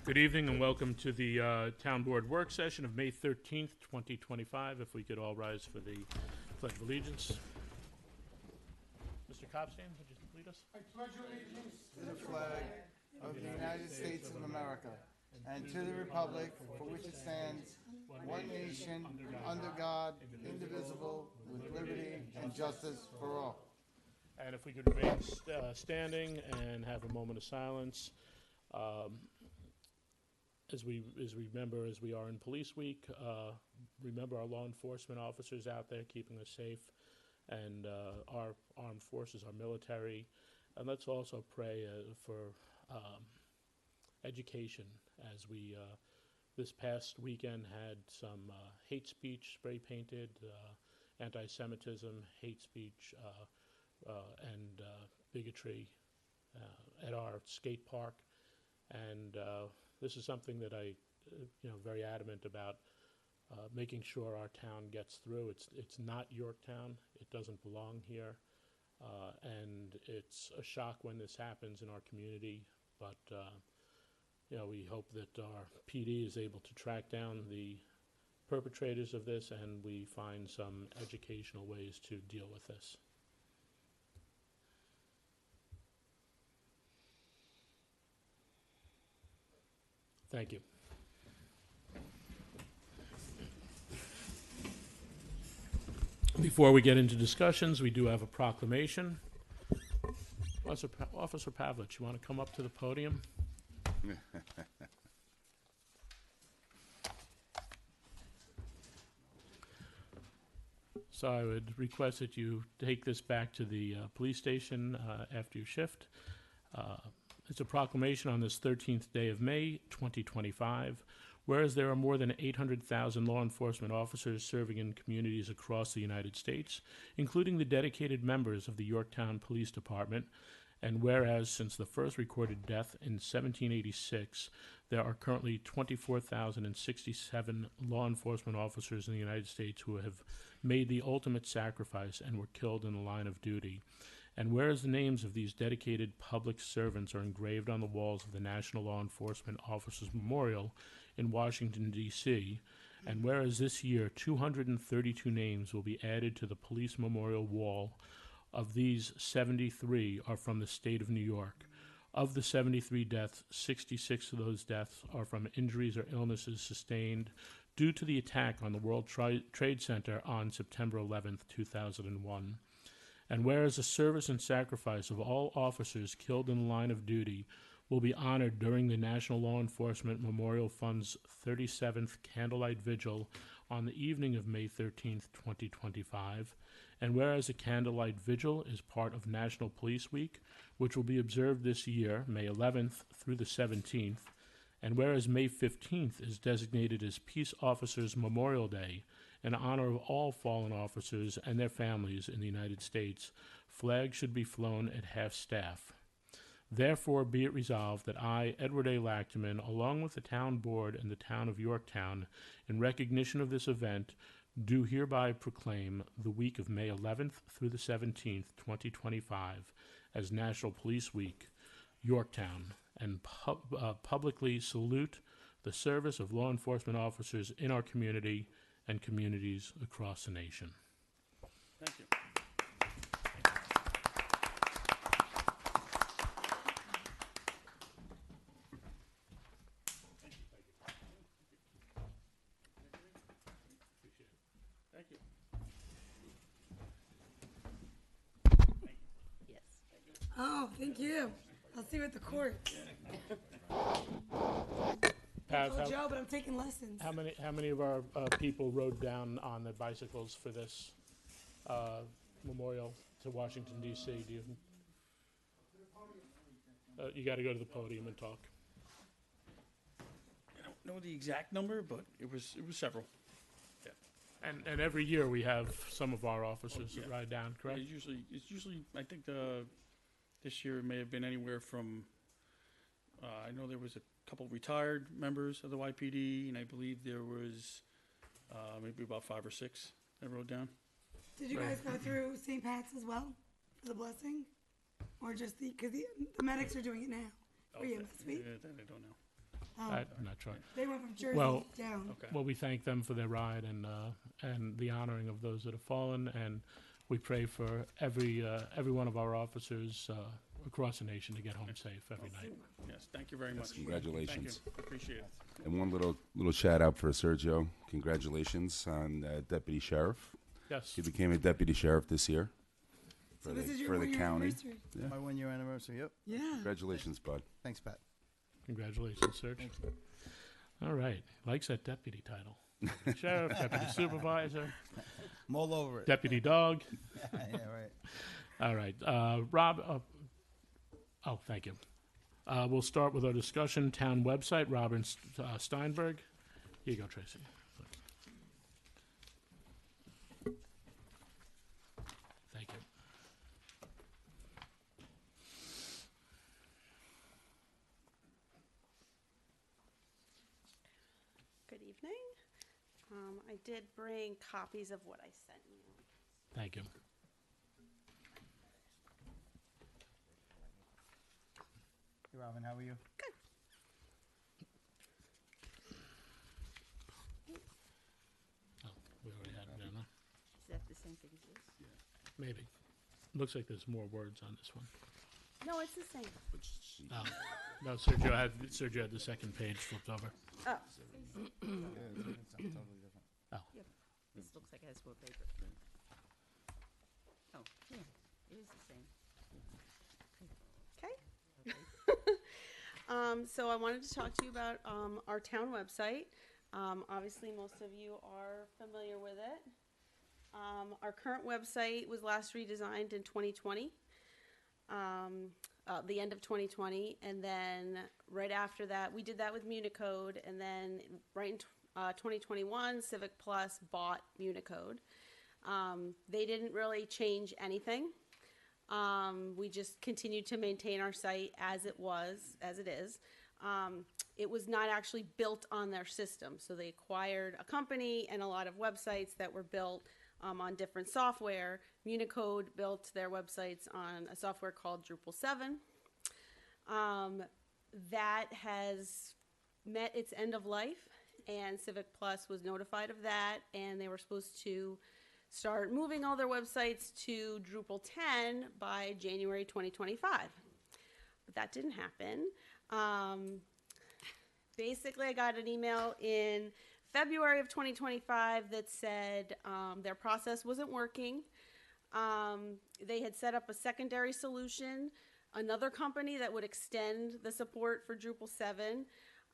Good evening and welcome to the Town Board Work Session of May 13th, 2025. If we could all rise for the Pledge of Allegiance. Mr. Copstein, would you lead us? I pledge allegiance to the flag of the United States of America and to the republic for which it stands, one nation, under God, indivisible, with liberty and justice for all. And if we could remain standing and have a moment of silence. As we remember, as we are in Police Week, remember our law enforcement officers out there keeping us safe, and our armed forces, our military, and let's also pray for education as we this past weekend had some hate speech spray painted, anti-Semitism, hate speech, and bigotry at our skate park, and this is something that I, very adamant about making sure our town gets through. It's not Yorktown. It doesn't belong here, and it's a shock when this happens in our community. But we hope that our PD is able to track down the perpetrators of this, and we find some educational ways to deal with this. Thank you. Before we get into discussions, we do have a proclamation. Officer Pavlich, you want to come up to the podium? So I would request that you take this back to the police station after your shift. It's a proclamation on this 13th day of May, 2025. Whereas there are more than 800,000 law enforcement officers serving in communities across the United States, including the dedicated members of the Yorktown Police Department, and whereas since the first recorded death in 1786, there are currently 24,067 law enforcement officers in the United States who have made the ultimate sacrifice and were killed in the line of duty. And whereas the names of these dedicated public servants are engraved on the walls of the National Law Enforcement Officers Memorial in Washington, D.C., and whereas this year 232 names will be added to the Police Memorial Wall, of these 73 are from the state of New York. Of the 73 deaths, 66 of those deaths are from injuries or illnesses sustained due to the attack on the World Trade Center on September 11th, 2001. And whereas the service and sacrifice of all officers killed in the line of duty will be honored during the National Law Enforcement Memorial Fund's 37th Candlelight Vigil on the evening of May 13th, 2025, and whereas a Candlelight Vigil is part of National Police Week, which will be observed this year, May 11th through the 17th, and whereas May 15th is designated as Peace Officers Memorial Day, in honor of all fallen officers and their families in the United States, flags should be flown at half-staff. Therefore, be it resolved that I, Edward A. Lachterman, along with the Town Board and the Town of Yorktown, in recognition of this event, do hereby proclaim the week of May 11th through the 17th, 2025, as National Police Week, Yorktown, and publicly salute the service of law enforcement officers in our community and communities across the nation. Thank you. Thank you. Yes. Oh, thank you. I'll see you at the court. I Pav, told Joe, but I'm taking lessons. how many of our people rode down on their bicycles for this memorial to Washington, D.C.? Do you? You got to go to the podium and talk. I don't know the exact number, but it was several. And every year we have some of our officers that Yeah. ride down, correct? It's usually I think this year it may have been anywhere from I know there was a couple retired members of the YPD, and I believe there was maybe about 5 or 6 that rode down. Did you guys go through St. Pat's as well for the blessing? Or just because the medics are doing it now? For EMS week? That I don't know. I'm not sure. They went from Jersey Well- down. Okay. Well, we thank them for their ride and the honoring of those that have fallen, and we pray for every one of our officers across the nation to get home safe every night. Yes, thank you very much. congratulations. Thank you. Appreciate it. And one little shout out for Sergio. Congratulations on deputy sheriff. Yes. He became a deputy sheriff this year So for this is the, your for the 1-year county. anniversary. Yeah. My 1-year anniversary, yep. Yeah. Congratulations, bud. Thanks, Pat. Congratulations, Serge. All right. Likes that deputy title. Sheriff, deputy supervisor, I'm all over it. deputy dog. Yeah, right. All right. Rob, oh, thank you. We'll start with our discussion. Town website, Robin Steinberg. Here you go, Tracy. Thank you. Good evening. I did bring copies of what I sent you. Thank you. Hey, Robin, how are you? Oh, we already had it down there. Is that the same thing as this? Maybe. Looks like there's more words on this one. No, it's the same. Oh. No, Sergio had the second page flipped over. Oh, Something totally different. this looks like it has more paper. Oh, yeah, it is the same. Okay. So I wanted to talk to you about our town website. Obviously, most of you are familiar with it. Our current website was last redesigned in 2020, the end of 2020, and then right after that, we did that with Municode, and then right in 2021, Civic Plus bought Municode. They didn't really change anything. We just continued to maintain our site as it is. It was not actually built on their system, so they acquired a company and a lot of websites that were built on different software. Municode built their websites on a software called Drupal 7. That has met its end of life, and Civic Plus was notified of that, and they were supposed to start moving all their websites to Drupal 10 by January 2025. But that didn't happen. Basically, I got an email in February of 2025 that said their process wasn't working. They had set up a secondary solution, another company that would extend the support for Drupal 7.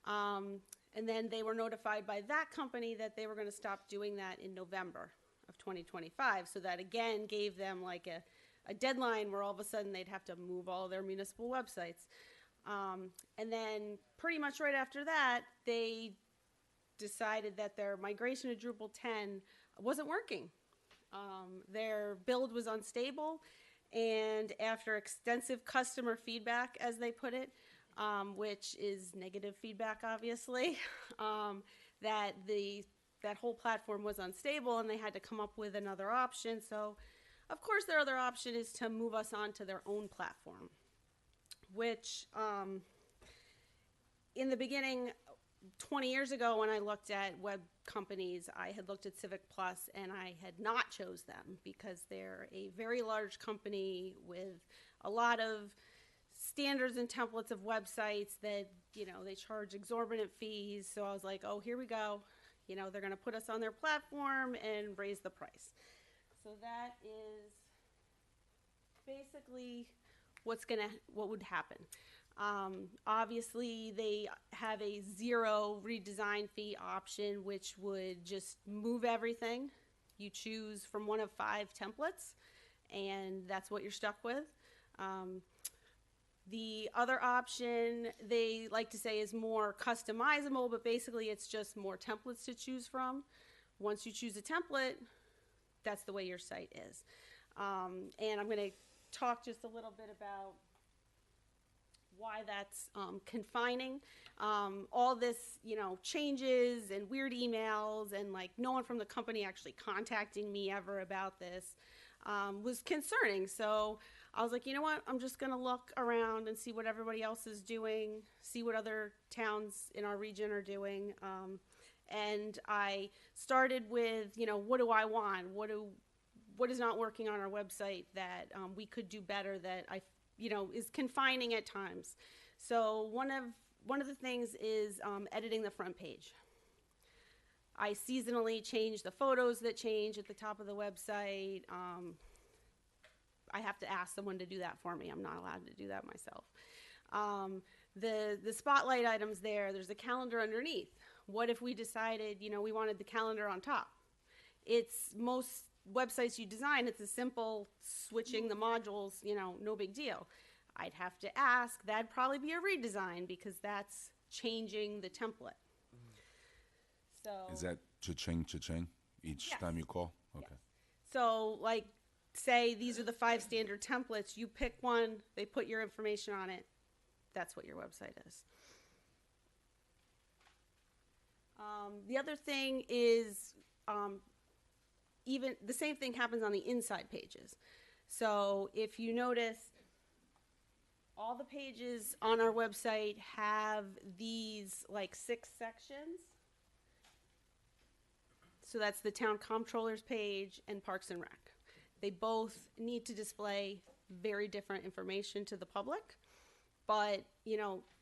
And then they were notified by that company that they were going to stop doing that in November of 2025. So that again gave them like a deadline where all of a sudden they'd have to move all their municipal websites. And then pretty much right after that, they decided that their migration to Drupal 10 wasn't working. Their build was unstable, and after extensive customer feedback, as they put it, which is negative feedback, obviously, that whole platform was unstable, and they had to come up with another option. So, of course, their other option is to move us onto their own platform, which in the beginning, 20 years ago when I looked at web companies, I had looked at Civic Plus and I had not chose them because they're a very large company with a lot of standards and templates of websites that, they charge exorbitant fees. So I was like, oh, here we go. They're going to put us on their platform and raise the price. So that is basically what would happen. Obviously, they have a 0 redesign fee option, which would just move everything. You choose from one of 5 templates, and that's what you're stuck with. The other option, they like to say, is more customizable, but basically it's just more templates to choose from. Once you choose a template, that's the way your site is. And I'm going to talk just a little bit about why that's confining. All this, changes and weird emails and like no one from the company actually contacting me ever about this. was concerning. So I was like, you know what? I'm just going to look around and see what everybody else is doing, see what other towns in our region are doing. And I started with, what do I want? What is not working on our website that we could do better that is confining at times. So one of the things is editing the front page. I seasonally change the photos that change at the top of the website. I have to ask someone to do that for me. I'm not allowed to do that myself. The spotlight items there's a calendar underneath. What if we decided, we wanted the calendar on top? It's most websites you design, it's a simple switching the modules, no big deal. I'd have to ask, that'd probably be a redesign because that's changing the template. So Is that cha-ching each Yes. time you call? Okay. Yes. So, like, say these are the 5 standard templates. You pick one, they put your information on it. That's what your website is. The other thing is, even the same thing happens on the inside pages. So if you notice, all the pages on our website have these like 6 sections. So that's the town comptroller's page and Parks and Rec. They both need to display very different information to the public. But,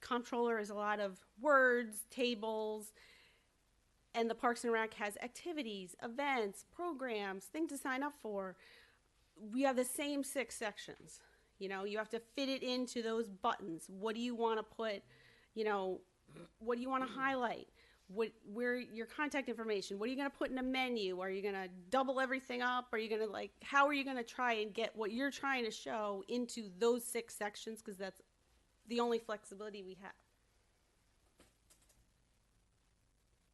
comptroller is a lot of words, tables, and the Parks and Rec has activities, events, programs, things to sign up for. We have the same 6 sections. You have to fit it into those buttons. What do you want to put, what do you want to highlight? Where your contact information, what are you going to put in a menu? Are you going to double everything up? Are you going to how are you going to try and get what you're trying to show into those 6 sections? Because that's the only flexibility we have.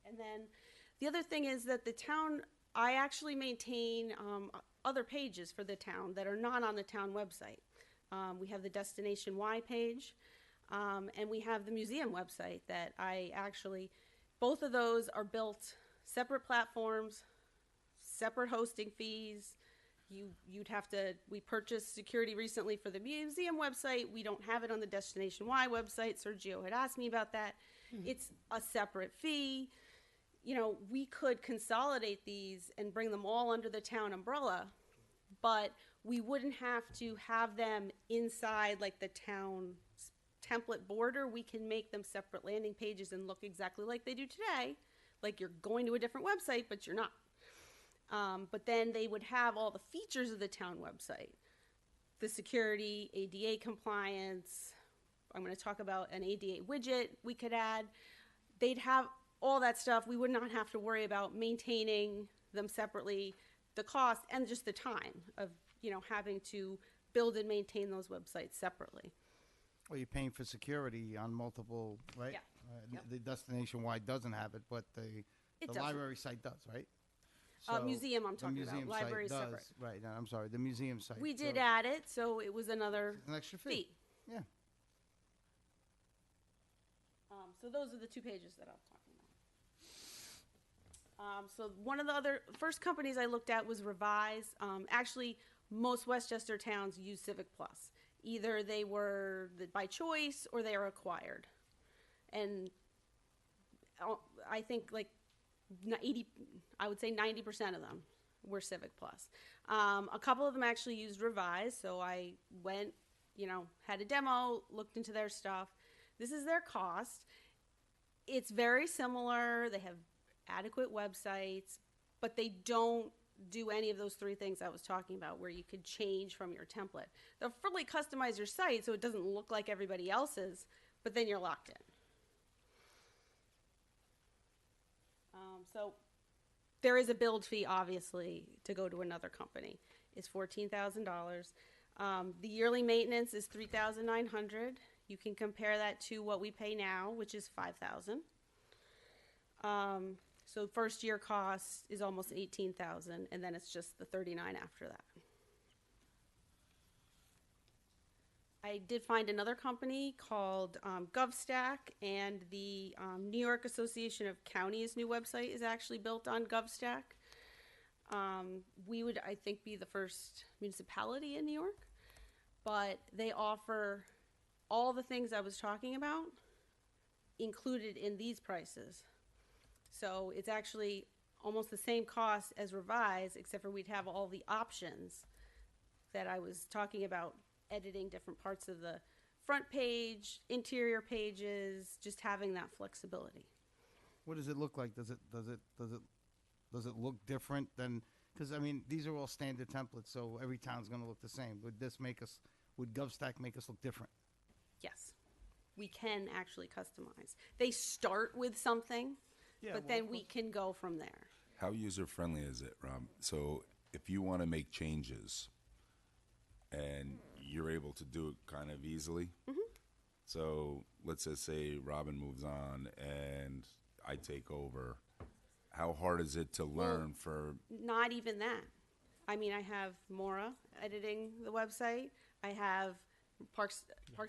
And then the other thing is that the town, I actually maintain other pages for the town that are not on the town website. We have the Destination Y page, and we have the museum website that I actually, both of those are built separate platforms, separate hosting fees. We purchased security recently for the museum website. We don't have it on the Destination Y website. Sergio had asked me about that. It's a separate fee. We could consolidate these and bring them all under the town umbrella, but we wouldn't have to have them inside like the town template border. We can make them separate landing pages and look exactly like they do today, like you're going to a different website, but you're not. But then they would have all the features of the town website, the security, ADA compliance. I'm going to talk about an ADA widget we could add. They'd have all that stuff. We would not have to worry about maintaining them separately, the cost and just the time of, having to build and maintain those websites separately. Well, you're paying for security on multiple, right? Yeah. Yep. The Destination Y doesn't have it, but the doesn't. library site does, right? Museum I'm the talking museum about. Library site does, separate. right? No, I'm sorry, the museum site. We did so add it, so it was another an extra fee. fee. Yeah. So those are the 2 pages that I'm talking about. So one of the first companies I looked at was Revise. Actually, most Westchester towns use Civic Plus. Either they were by choice or they are acquired. And I think I would say 90% of them were Civic Plus. A couple of them actually used Revise, so I went, had a demo, looked into their stuff. This is their cost. It's very similar. They have adequate websites, but they don't do any of those 3 things I was talking about where you could change from your template. They'll fully customize your site so it doesn't look like everybody else's, but then you're locked in. So there is a build fee, obviously, to go to another company. It's $14,000. The yearly maintenance is $3,900. You can compare that to what we pay now, which is $5,000. So first year cost is almost $18,000, and then it's just the $39,000 after that. I did find another company called GovStack, and the New York Association of Counties new website is actually built on GovStack. We would, I think, be the first municipality in New York, but they offer all the things I was talking about included in these prices. So it's actually almost the same cost as Revise, except for we'd have all the options that I was talking about, editing different parts of the front page, interior pages, just having that flexibility. What does it look like? Does it look different than? Because I mean, these are all standard templates, so every town's going to look the same. Would GovStack make us look different? Yes, we can actually customize. They start with something, Yeah, but well, then of we course. can go from there. How user-friendly is it, Rob? So if you want to make changes and you're able to do it kind of easily, so let's just say Robin moves on and I take over, how hard is it to learn for, Not even that. I mean, I have Maura editing the website. I have Parks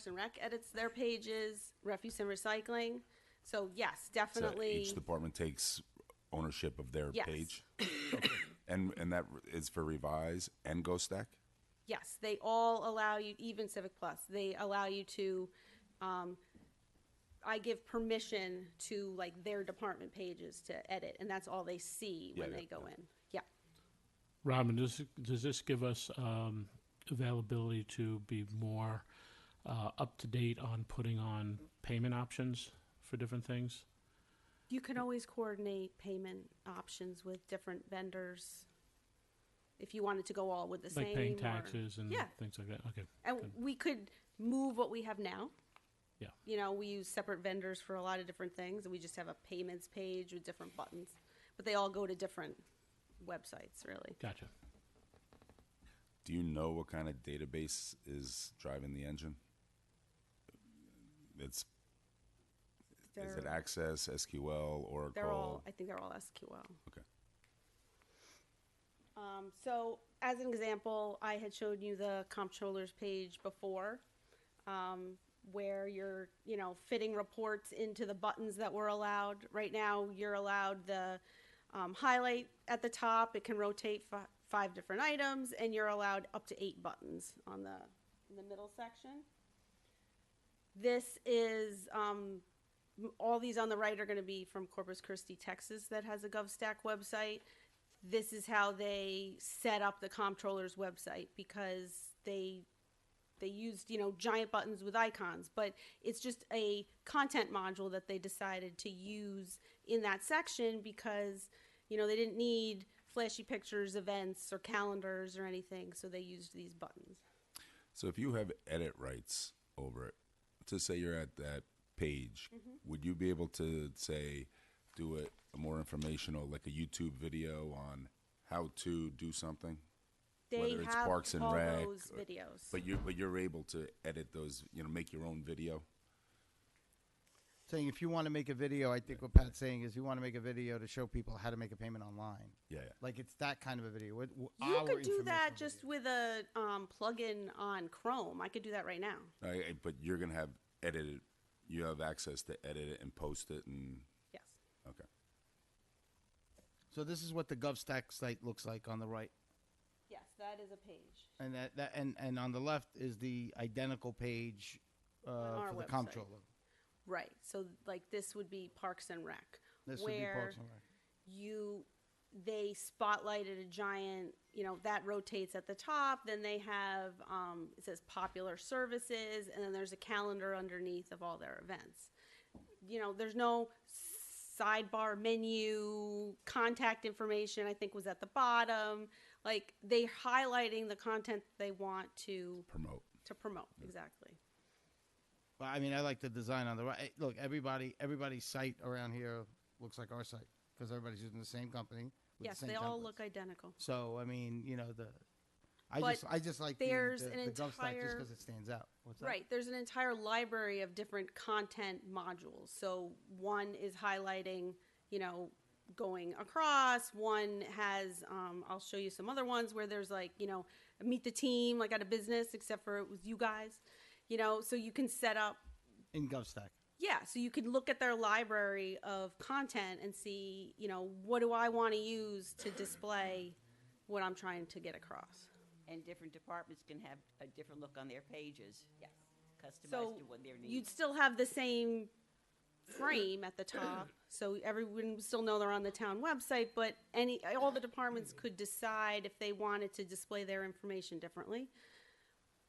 and Rec edits their pages, Refuse and Recycling. So yes, so definitely. each department takes ownership of their Yes. page? And that is for Revise and GoStack? Yes, they all allow you, even Civic Plus, they allow you to, I give permission to like their department pages to edit, and that's all they see when Yeah, they yeah, go in. Yeah. Robin, does this give us availability to be more up to date on putting on payment options for different things? You can always coordinate payment options with different vendors if you wanted to go all with the same. Like paying or- taxes and Yeah. things like that? Okay. And good. we could move what we have now. Yeah. You know, we use separate vendors for a lot of different things, and we just have a payments page with different buttons. But they all go to different websites, really. Gotcha. Do you know what kind of database is driving the engine? Is it They're- Access, SQL, Oracle? They're all, I think they're all SQL. Okay. So as an example, I had showed you the comptroller's page before, where you're, you know, fitting reports into the buttons that were allowed. Right now, you're allowed the highlight at the top. It can rotate 5 different items, and you're allowed up to 8 buttons on in the middle section. This is, all these on the right are going to be from Corpus Christi, Texas, that has a GovStack website. This is how they set up the comptroller's website, because they used, you know, giant buttons with icons, but it's just a content module that they decided to use in that section because, you know, they didn't need flashy pictures, events, or calendars or anything, so they used these buttons. So if you have edit rights over it, to say you're at that page, would you be able to say, do a more informational, like a YouTube video on how to do something? They Whether it's have Parks and all Rec, those videos. But you're able to edit those, you know, make your own video? Saying if you want to make a video, I think what Pat's saying is you want to make a video to show people how to make a payment online. Yeah. Like it's that kind of a video. You could do that just with a plugin on Chrome. I could do that right now. But you're going to have edited, you have access to edit it and post it and, Yes. okay. So this is what the GovStack site looks like on the right, Yes, that is a page. and and on the left is the identical page our for the website. comptroller. Right. So like this would be Parks and Rec, This would be where Parks and Rec. they spotlighted a giant, you know, that rotates at the top. Then they have, it says popular services, and then there's a calendar underneath of all their events. You know, there's no sidebar menu, contact information, I think was at the bottom. Like they highlighting the content they want to Promote. Exactly. Well, I mean, I like the design on the right. Look, everybody's site around here looks like our site because everybody's using the same company. With Yes, the same they all templates. look identical. So I mean, you know, I But just like there's the an GovStack just entire- because it stands out. What's that? Right, there's an entire library of different content modules. So one is highlighting, you know, going across. One has, I'll show you some other ones where there's like, you know, meet the team, like at a business, except for it was you guys, you know, so you can set up. In GovStack. Yeah, so you can look at their library of content and see, you know, what do I want to use to display what I'm trying to get across. And different departments can have a different look on their pages. Yes. Customized So to what their you'd needs. still have the same frame at the top, so everyone would still know they're on the town website, but all the departments could decide if they wanted to display their information differently.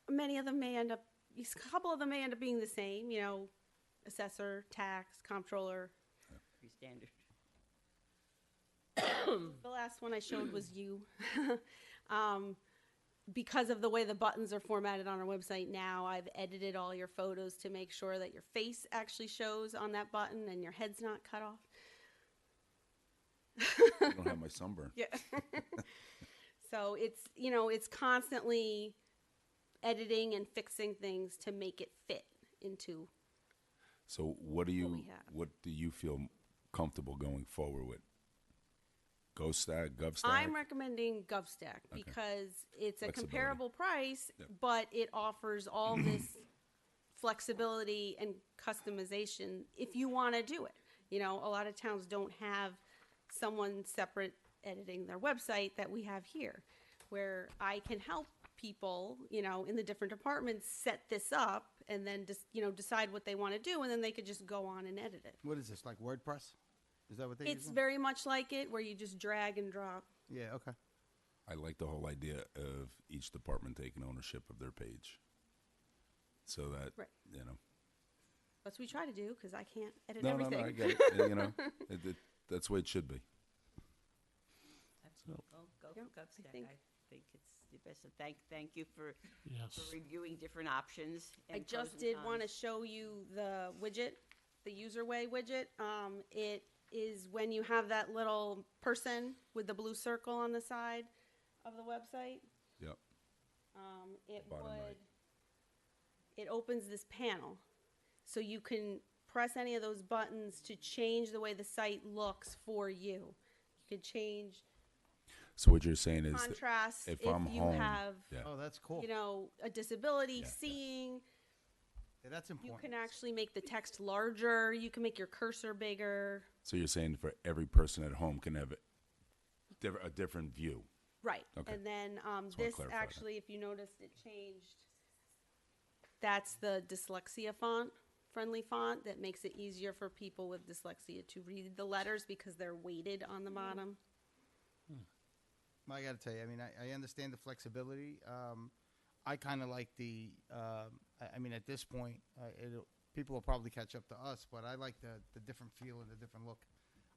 Many of them may end up, a couple of them may end up being the same, you know, assessor, tax, comptroller. Pretty standard. The last one I showed was you. Because of the way the buttons are formatted on our website now, I've edited all your photos to make sure that your face actually shows on that button and your head's not cut off. I don't have my sunburn. Yeah. So it's, you know, it's constantly editing and fixing things to make it fit into. So what do we have. what do you feel comfortable going forward with? GovStack, GovStack? I'm recommending GovStack because it's a Flexibility. comparable price, Yep. but it offers all this flexibility and customization if you want to do it. You know, a lot of towns don't have someone separate editing their website that we have here, where I can help people, you know, in the different departments set this up and then just, you know, decide what they want to do, and then they could just go on and edit it. What is this, like WordPress? Is that what they It's use? very much like it, where you just drag and drop. Yeah, okay. I like the whole idea of each department taking ownership of their page. So that, Right. you know. That's what we try to do, because I can't edit No, everything. I get it. You know, that's the way it should be. Absolutely. Go Yep, for I GovStack. think- I think it's the best. And thank you for Yes. reviewing different options. I and pros just and did want to cons. show you the widget, the user way widget. It is when you have that little person with the blue circle on the side of the website. Yep. It Bottom would, right. it opens this panel. So you can press any of those buttons to change the way the site looks for you. You could change So what you're saying is that contrast if if I'm you home, have, yeah. Oh, that's cool. you know, a disability, Yeah. seeing. Yeah, that's You important. can actually make the text larger. You can make your cursor bigger. So you're saying for every person at home can have a different view. Right. Okay. And then Just wanna this clarify that. actually, if you noticed, it changed. That's the dyslexia font, friendly font that makes it easier for people with dyslexia to read the letters because they're weighted on the bottom. I got to tell you, I mean, I understand the flexibility. I kind of like I mean, at this point, people will probably catch up to us, but I like the different feel and the different look.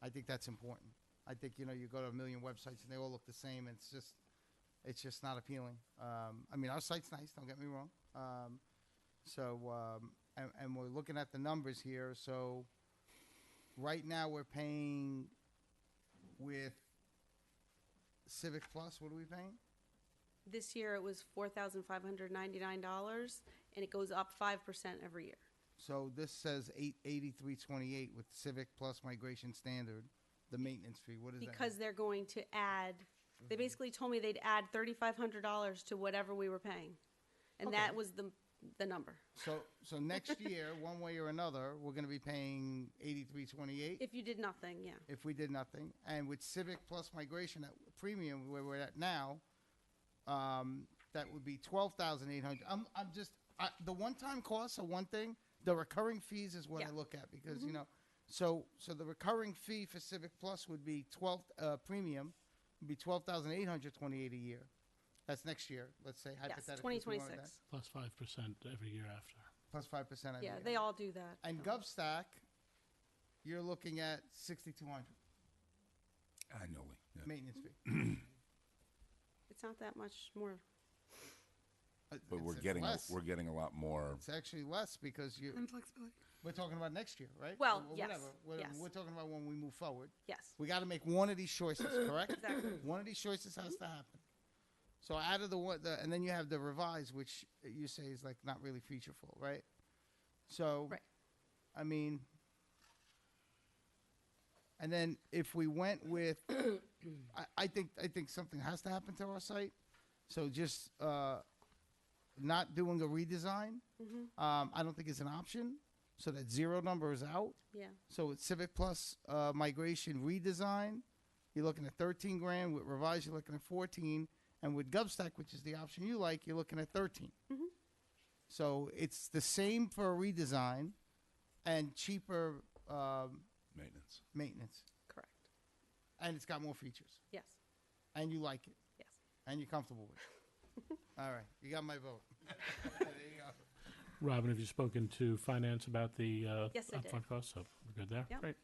I think that's important. I think, you know, you go to a million websites and they all look the same, and it's just not appealing. I mean, our site's nice, don't get me wrong. And we're looking at the numbers here. So right now we're paying with Civic Plus, what are we paying? This year it was $4,599, and it goes up 5% every year. So this says 883.28 with Civic Plus Migration Standard, the maintenance fee. What is that? Because they're going to add, they basically told me they'd add $3,500 to whatever we were paying. And Okay. that was the number. So next year, one way or another, we're going to be paying 83.28 If you did nothing, yeah. if we did nothing. And with Civic Plus Migration at premium, where we're at now, that would be 12,800. The one-time costs are one thing. The recurring fees is what I Yeah. look at because you know. So the recurring fee for Civic Plus would be premium would be 12,828 a year. That's next year. Let's say Yes, hypothetically. if we wanted 2026. that. Plus 5% every year after. Plus 5%. Yeah, they all do that. And GovStack, you're looking at 6,200 Annually. Yeah. maintenance fee. It's not that much more. But It's we're less. getting a lot more. It's actually less because And flexibility. we're talking about next year, right? Well, Or yes, whatever. yes. We're talking about when we move forward. Yes. We got to make one of these choices, correct? Exactly. One of these choices has to happen. So out of and then you have the revised, which you say is like not really featureful, right? So, Right. I mean, and then if we went with, I think something has to happen to our site. So just not doing a redesign, I don't think is an option. So that zero number is out. Yeah. So it's Civic Plus migration redesign you're looking at 13 grand. With Revise, you're looking at 14. And with GovStack, which is the option you like, you're looking at 13. So it's the same for a redesign and cheaper Maintenance. maintenance. Correct. And it's got more features. Yes. And you like it. Yes. And you're comfortable with it. All right. You got my vote. There you go. Robin, have you spoken to finance about the Yes, I did. upfront costs? So we're good there? Yep. Great.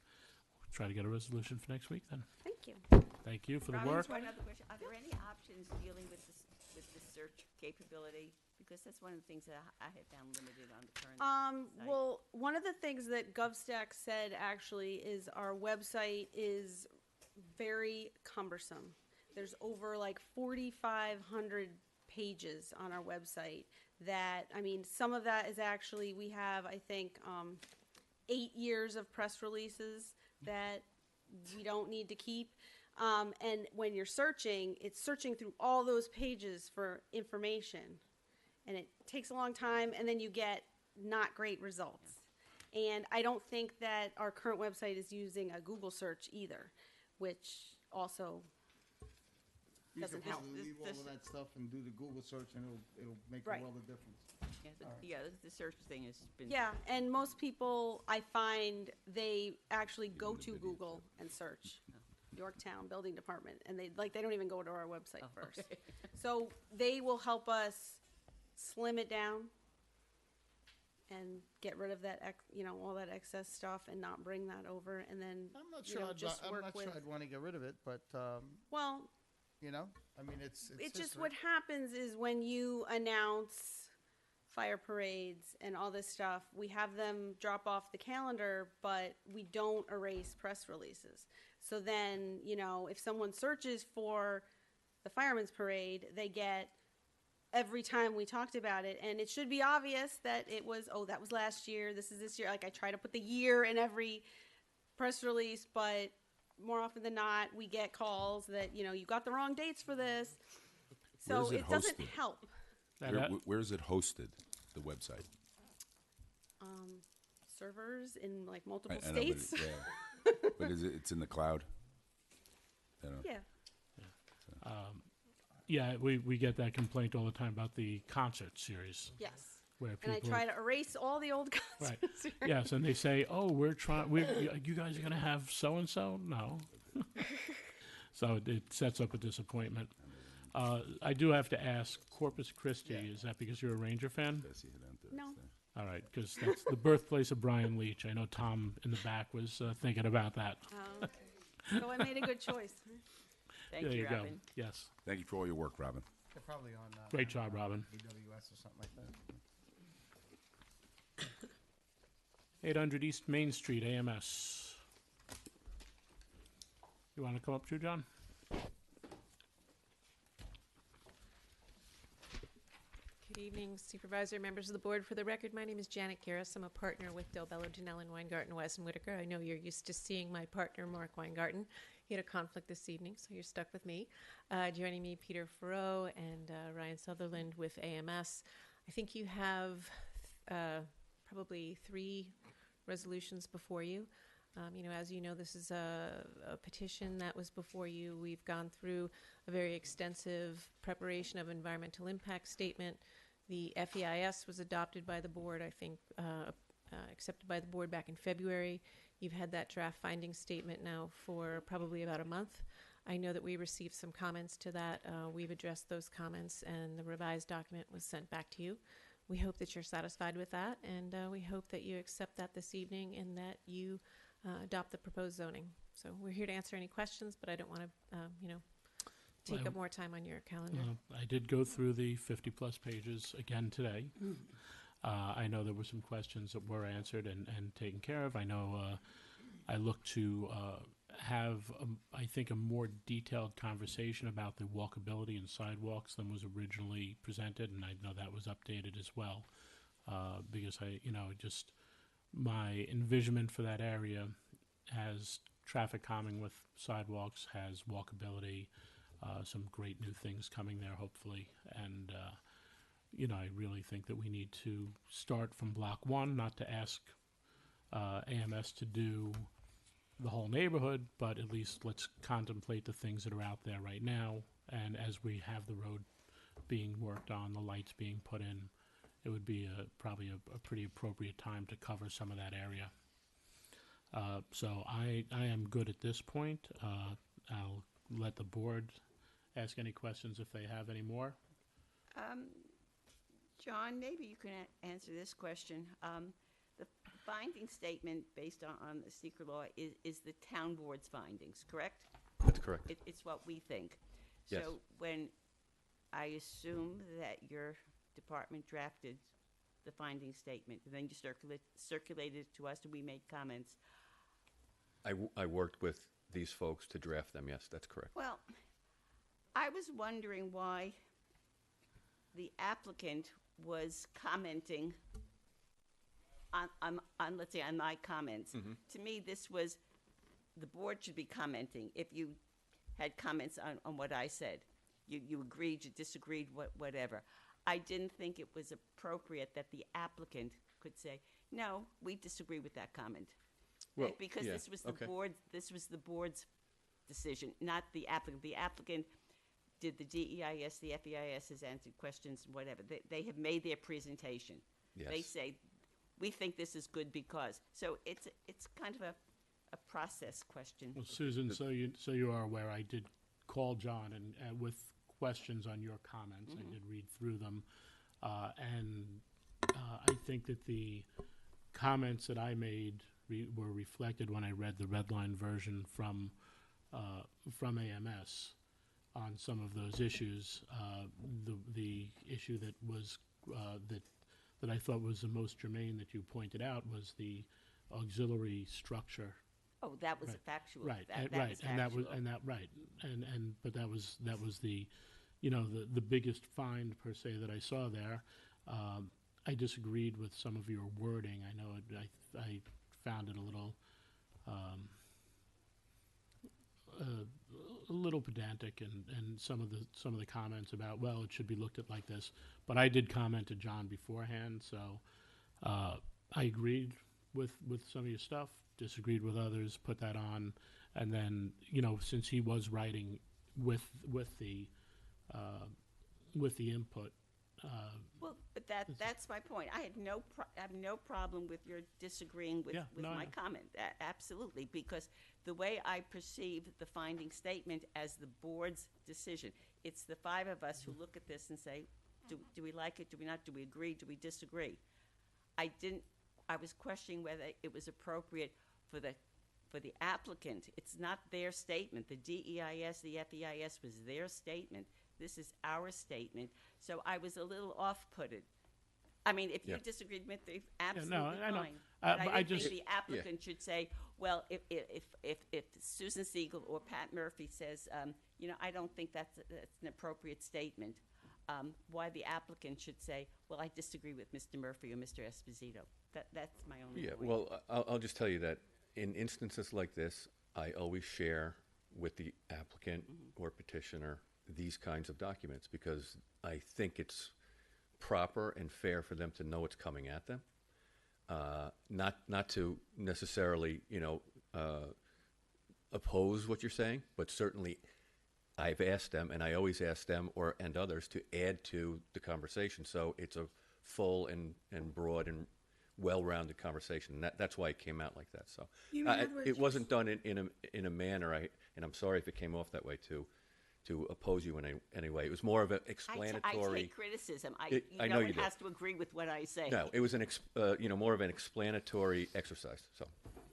We'll try to get a resolution for next week then. Thank you. Thank you for the Robin, work. one other question. Are there any options dealing with the search capability? Because that's one of the things that I have found limited on the current site. Well, one of the things that GovStack said actually is our website is very cumbersome. There's over like 4,500 pages on our website that, I mean, some of that is actually, we have, I think, 8 years of press releases that we don't need to keep. And when you're searching, it's searching through all those pages for information. And it takes a long time, and then you get not great results. And I don't think that our current website is using a Google search either, which also You doesn't could help. probably leave all of that stuff and do the Google search, and it'll make Right. a world of difference. The search thing has been. Yeah, and most people, I find, they actually go to Google and search Yorktown Building Department, and they don't even go to our website first. Okay. So they will help us slim it down and get rid of that, all that excess stuff and not bring that over, and then, I'm not you sure. know, just work with. I'd want to get rid of it, but Well, I mean, it's it just, history. what happens is when you announce fire parades and all this stuff, we have them drop off the calendar, but we don't erase press releases. So then, if someone searches for the fireman's parade, they get every time we talked about it, and it should be obvious that it was, that was last year, this is this year. Like, I try to put the year in every press release, but more often than not, we get calls that, you got the wrong dates for this. Where So is it it doesn't hosted? help. Where is it hosted, the website? Servers in like multiple I know, but states. but it's in the cloud? You know? Yeah. Yeah, we get that complaint all the time about the concert series Yes. where And I people. try to erase all the old Right. concerts. Yes, and they say, "Oh, you guys are going to have so and so." No. So it sets up a disappointment. I do have to ask, Corpus Christi, is that because you're a Ranger fan? I see it on Thursday. No. All right, because that's the birthplace of Brian Leach. I know Tom in the back was thinking about that. Oh, okay. So I made a good choice. Thank There you, you go. Robin. Yes. Thank you for all your work, Robin. They're probably on. Great job, Robin. AWS or something like that. 800 East Main Street, AMS. You want to come up too, John? Good evening, Supervisor, members of the board. For the record, my name is Janet Garris. I'm a partner with Del Bello, Janelle, and Weingarten, Weiss and Whitaker. I know you're used to seeing my partner, Mark Weingarten. He had a conflict this evening, so you're stuck with me. Joining me, Peter Farreau and Ryan Sutherland with AMS. I think you have probably 3 resolutions before you. As you know, this is a petition that was before you. We've gone through a very extensive preparation of environmental impact statement. The FEIS was adopted by the board, I think, accepted by the board back in February. You've had that draft finding statement now for probably about a month. I know that we received some comments to that. We've addressed those comments, and the revised document was sent back to you. We hope that you're satisfied with that, and we hope that you accept that this evening and that you adopt the proposed zoning. So we're here to answer any questions, but I don't want to, take Well, up more time on your calendar. I did go through the 50-plus pages again today. I know there were some questions that were answered and taken care of. I know I look to have, I think, a more detailed conversation about the walkability and sidewalks than was originally presented, and I know that was updated as well, because my envisionment for that area has traffic calming with sidewalks, has walkability, some great new things coming there, hopefully, and I really think that we need to start from block 1, not to ask AMS to do the whole neighborhood, but at least let's contemplate the things that are out there right now. And as we have the road being worked on, the lights being put in, it would be probably a pretty appropriate time to cover some of that area. So I am good at this point. I'll let the board ask any questions if they have any more. John, maybe you can answer this question. The finding statement based on the secret law is the town board's findings, correct? That's correct. It's what we think. Yes. So when I assume that your department drafted the finding statement, and then you circulated it to us, and we made comments. I worked with these folks to draft them. Yes, that's correct. Well, I was wondering why the applicant was commenting on let's say, on my comments. To me, this was, the board should be commenting. If you had comments on what I said, you agreed, you disagreed, whatever. I didn't think it was appropriate that the applicant could say, no, we disagree with that comment. Well, Because yeah, this was okay. this was the board's decision, not the applicant. The applicant did the DEIS, the FEIS has answered questions, whatever. They have made their presentation. Yes. They say, we think this is good because. So it's kind of a process question. Well, Susan, so you are aware, I did call John and with questions on your comments. I did read through them, and I think that the comments that I made were reflected when I read the red line version from AMS on some of those issues. The issue that was that I thought was the most germane that you pointed out was the auxiliary structure. Oh, that was Right. a factual. Right, That and, was right, and that was, factual. and that, right, and, but that was the, you know, the biggest find per se that I saw there. I disagreed with some of your wording. I know I found it a little pedantic, and some of the comments about, well, it should be looked at like this. But I did comment to John beforehand, so I agreed with some of your stuff, disagreed with others, put that on, and then, you know, since he was writing with the input. Well, but that's my point. I have no problem with your disagreeing with, Yeah, with no, my no. comment. Absolutely, because the way I perceive the finding statement as the board's decision, it's the five of us who look at this and say, do we like it? Do we not? Do we agree? Do we disagree? I was questioning whether it was appropriate for the applicant. It's not their statement. The DEIS, the FEIS was their statement. This is our statement. So I was a little off-putted. I mean, if you Yeah. disagreed with me, no, absolutely I know. fine. But But I I didn't just- think the applicant should say, well, if Susan Siegel or Pat Murphy says, you know, I don't think that's an appropriate statement, why the applicant should say, well, I disagree with Mr. Murphy or Mr. Esposito. That's my only Yeah, point. well, I'll just tell you that in instances like this, I always share with the applicant or petitioner these kinds of documents because I think it's proper and fair for them to know what's coming at them. Not to necessarily, you know, oppose what you're saying, but certainly I've asked them, and I always ask them and others to add to the conversation. So it's a full and broad and well-rounded conversation. And that's why it came out like that. So You, in other words, it wasn't done in a manner. And I'm sorry if it came off that way to oppose you in any way. It was more of an I explanatory. take criticism. I know no you one do. has to agree with what I say. No, it was more of an explanatory exercise. So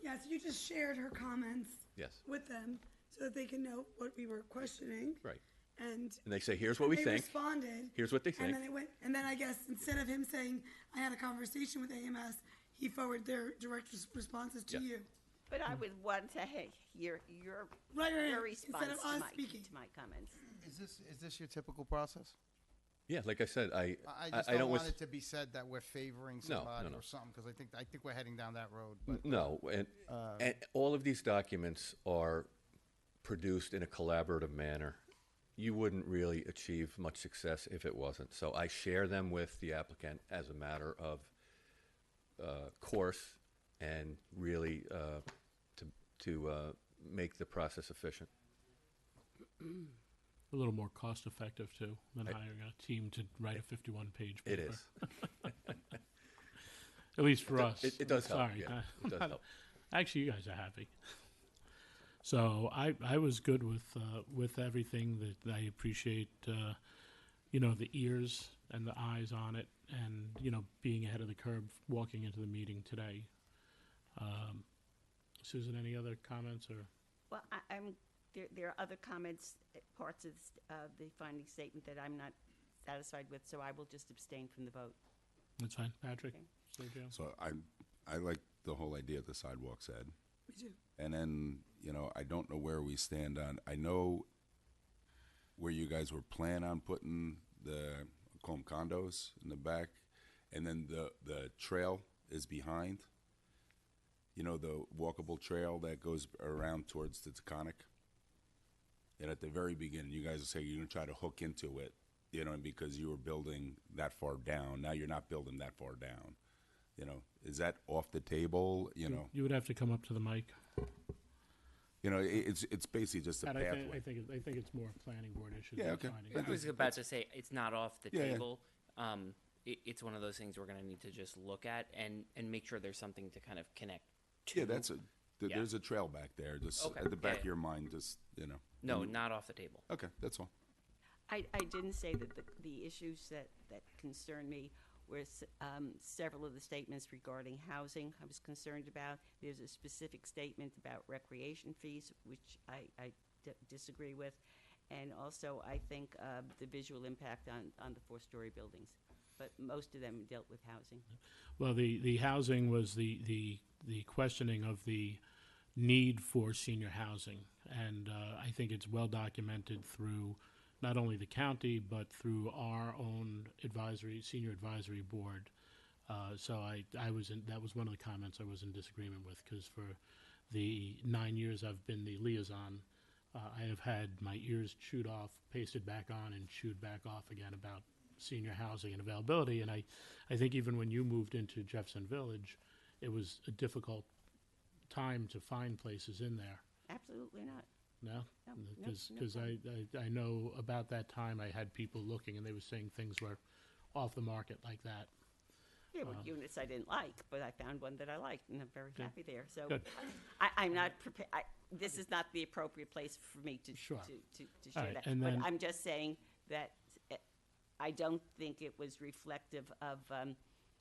Yeah, so you just shared her comments yes, with them so that they can know what we were questioning. right. And And they say, here's what we they think. responded. Here's what they And think. then and then I guess instead of him saying, I had a conversation with AMS, he forwarded their direct responses to Yeah. you. But I would want to hear your Right, right, your right. response Instead of us speaking. to my comments. Is this your typical process? Yeah, like I said, I just I don't don't want wish- it to be said that we're favoring No, somebody no. or something, because I think we're heading down that road. But No, and all of these documents are produced in a collaborative manner. You wouldn't really achieve much success if it wasn't. So I share them with the applicant as a matter of course, and really to make the process efficient. A little more cost effective too than hiring a team to write a 51-page paper. It is. At least for us. It does help. Sorry. Yeah, it does help. Actually, you guys are happy. So I was good with everything. That I appreciate, the ears and the eyes on it, and being ahead of the curve, walking into the meeting today. Susan, any other comments or? Well, there are other comments, parts of the finding statement that I'm not satisfied with, so I will just abstain from the vote. That's fine. Patrick? Okay. Sergio? So I like the whole idea of the sidewalks, Ed. Me too. And then, I don't know where we stand on, I know where you guys were planning on putting the condos in the back, and then the trail is behind. The walkable trail that goes around towards the Taconic. And at the very beginning, you guys say you're going to try to hook into it, because you were building that far down. Now you're not building that far down. Is that off the table? You would have to come up to the mic. It's basically just a And pathway. I think it's more a planning board issue. Yeah, than okay. finding. I was about to say it's not off the Yeah, yeah. table. It's one of those things we're going to need to just look at and make sure there's something to kind of connect to. Yeah, Yeah. there's a trail back there. Just Okay. at the back Yeah. of your mind, just No, not off the table. Okay, that's all. I didn't say that the issues that concern me were several of the statements regarding housing I was concerned about. There's a specific statement about recreation fees, which I disagree with. And also, I think the visual impact on the four-story buildings. But most of them dealt with housing. Well, the housing was the questioning of the need for senior housing. And I think it's well documented through not only the county, but through our own senior advisory board. So that was one of the comments I was in disagreement with, because for the 9 years I've been the liaison, I have had my ears chewed off, pasted back on, and chewed back off again about senior housing and availability. And I think even when you moved into Jefferson Village, it was a difficult time to find places in there. Absolutely not. No? No, Because no I know about that time I had people looking and they were saying things were off the market like that. There were units I didn't like, but I found one that I liked, and I'm very happy there. So Good. I'm not prepared. This is not the appropriate place for me to Sure. to All share right, that. and But then- I'm just saying that I don't think it was reflective of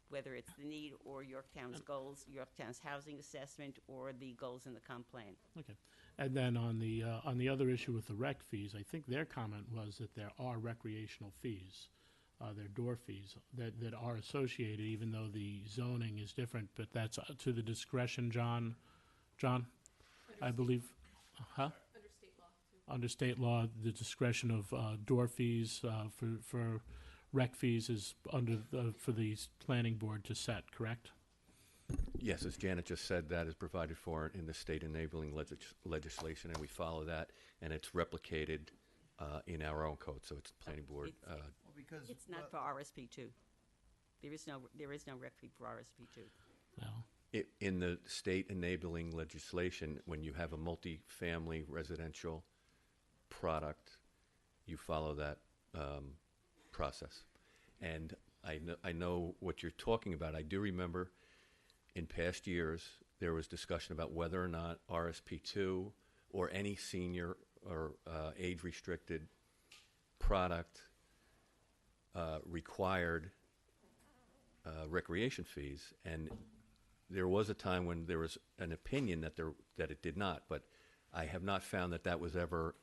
whether it's the need or Yorktown's goals, Yorktown's housing assessment, or the goals in the comp plan. Okay. And then on the other issue with the rec fees, I think their comment was that there are recreational fees, there are door fees that are associated, even though the zoning is different, but that's to the discretion, John, I believe, huh? Under state law, too. Under state law, the discretion of door fees for rec fees is for the planning board to set, correct? Yes, as Janet just said, that is provided for in the state enabling legislation, and we follow that, and it's replicated in our own code, so it's planning board. Because It's not for RSP2. There is no rec fee for RSP2. No. In the state enabling legislation, when you have a multifamily residential product, you follow that process. And I know what you're talking about. I do remember in past years there was discussion about whether or not RSP2 or any senior or age-restricted product required recreation fees, and there was a time when there was an opinion that it did not, but I have not found that was ever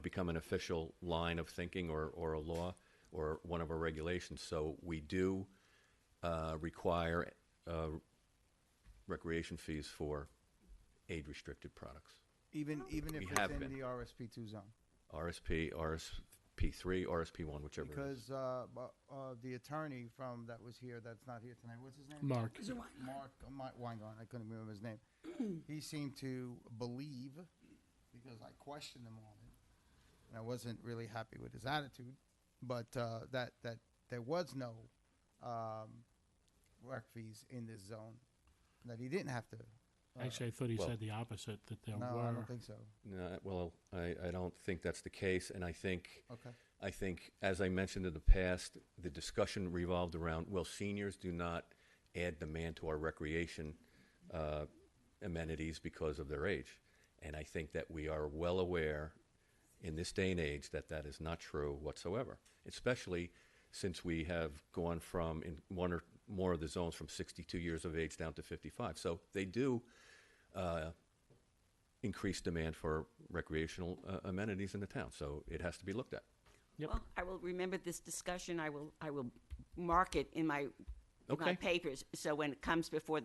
become an official line of thinking or a law or one of our regulations. So we do require recreation fees for age-restricted products. even if We it's have in been. the RSP2 zone. RSP, RSP3, RSP1, whichever it is. Because the attorney that was here, that's not here tonight, what's his name? Mark, Mark Weingarten, I couldn't remember his name. He seemed to believe, because I questioned him on it, and I wasn't really happy with his attitude, but that there was no rec fees in this zone, that he didn't have to Actually, I thought he well- said the opposite, that there No, were. I don't think so. No, well, I don't think that's the case, and I think, Okay. as I mentioned in the past, the discussion revolved around, well, seniors do not add demand to our recreation amenities because of their age. And I think that we are well aware in this day and age that that is not true whatsoever, especially since we have gone from, in one or more of the zones, from 62 years of age down to 55. So they do increase demand for recreational amenities in the town, so it has to be looked at. Yep. Well, I will remember this discussion. I will mark it in my Okay. papers. So when it comes before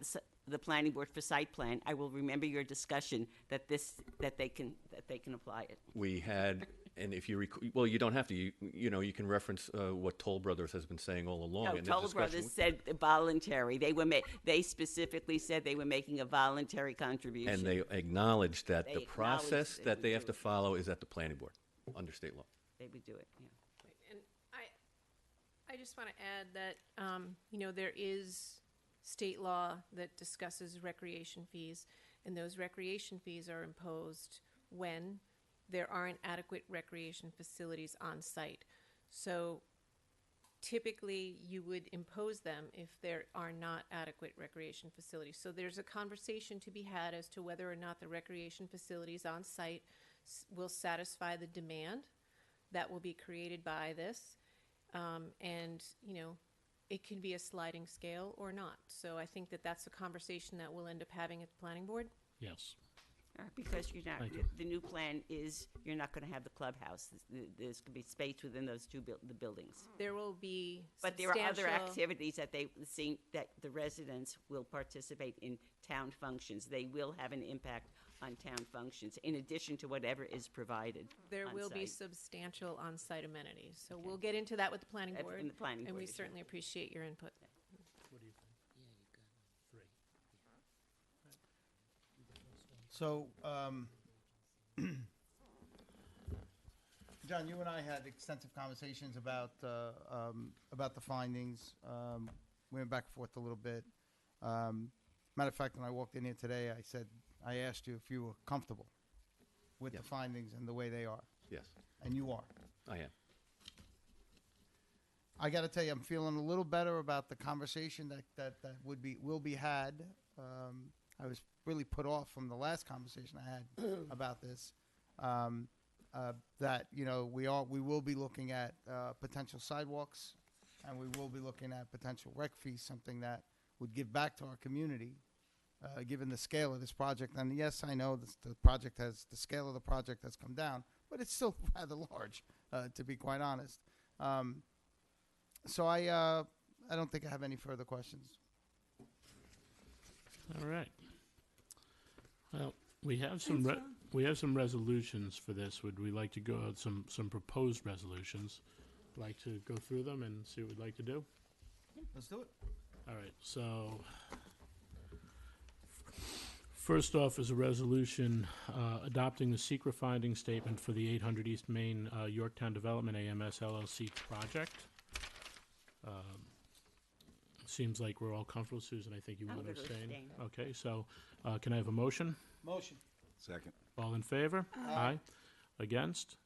the planning board for site plan, I will remember your discussion that they can apply it. We had, and if you well, you don't have to. You can reference what Toll Brothers has been saying all along. No, in the Toll discussion. Brothers said voluntary. They specifically said they were making a voluntary contribution. And they acknowledged that They the acknowledged process they that would they do have to it. follow is at the planning board under state law. They would do it. Yeah. And I just want to add that, there is state law that discusses recreation fees, and those recreation fees are imposed when there aren't adequate recreation facilities on site. So typically, you would impose them if there are not adequate recreation facilities. So there's a conversation to be had as to whether or not the recreation facilities on site will satisfy the demand that will be created by this. It can be a sliding scale or not. So I think that that's a conversation that we'll end up having at the planning board. Yes. Because you're not, Thank you. the new plan is you're not going to have the clubhouse. There's going to be space within those the buildings. There will be But there are other substantial- activities that that the residents will participate in town functions. They will have an impact on town functions in addition to whatever is provided. There on will be site. substantial on-site amenities. So we'll get into that with the planning In board. the planning And board we as well. certainly appreciate your input. What do you think? Three. So, John, you and I had extensive conversations about the findings. We went back and forth a little bit. Matter of fact, when I walked in here today, I asked you if you were comfortable with the Yes. findings and the way they are, Yes, and you are. I am. I got to tell you, I'm feeling a little better about the conversation that will be had. I was really put off from the last conversation I had about this. That we will be looking at potential sidewalks, and we will be looking at potential rec fees, something that would give back to our community, given the scale of this project. And yes, I know the scale of the project has come down, but it's still rather large, to be quite honest. So I don't think I have any further questions. All right. Well, we have some resolutions for this. Would we like to go out some proposed resolutions? Like to go through them and see what we'd like to do? Let's do it. All right, so first off is a resolution adopting the secret finding statement for the 800 East Main Yorktown Development AMS LLC project. Seems like we're all comfortable. Susan, I think you I'm want to good with abstain. abstain. Okay, so can I have a motion? Motion. Second. All in favor? Aye. Against?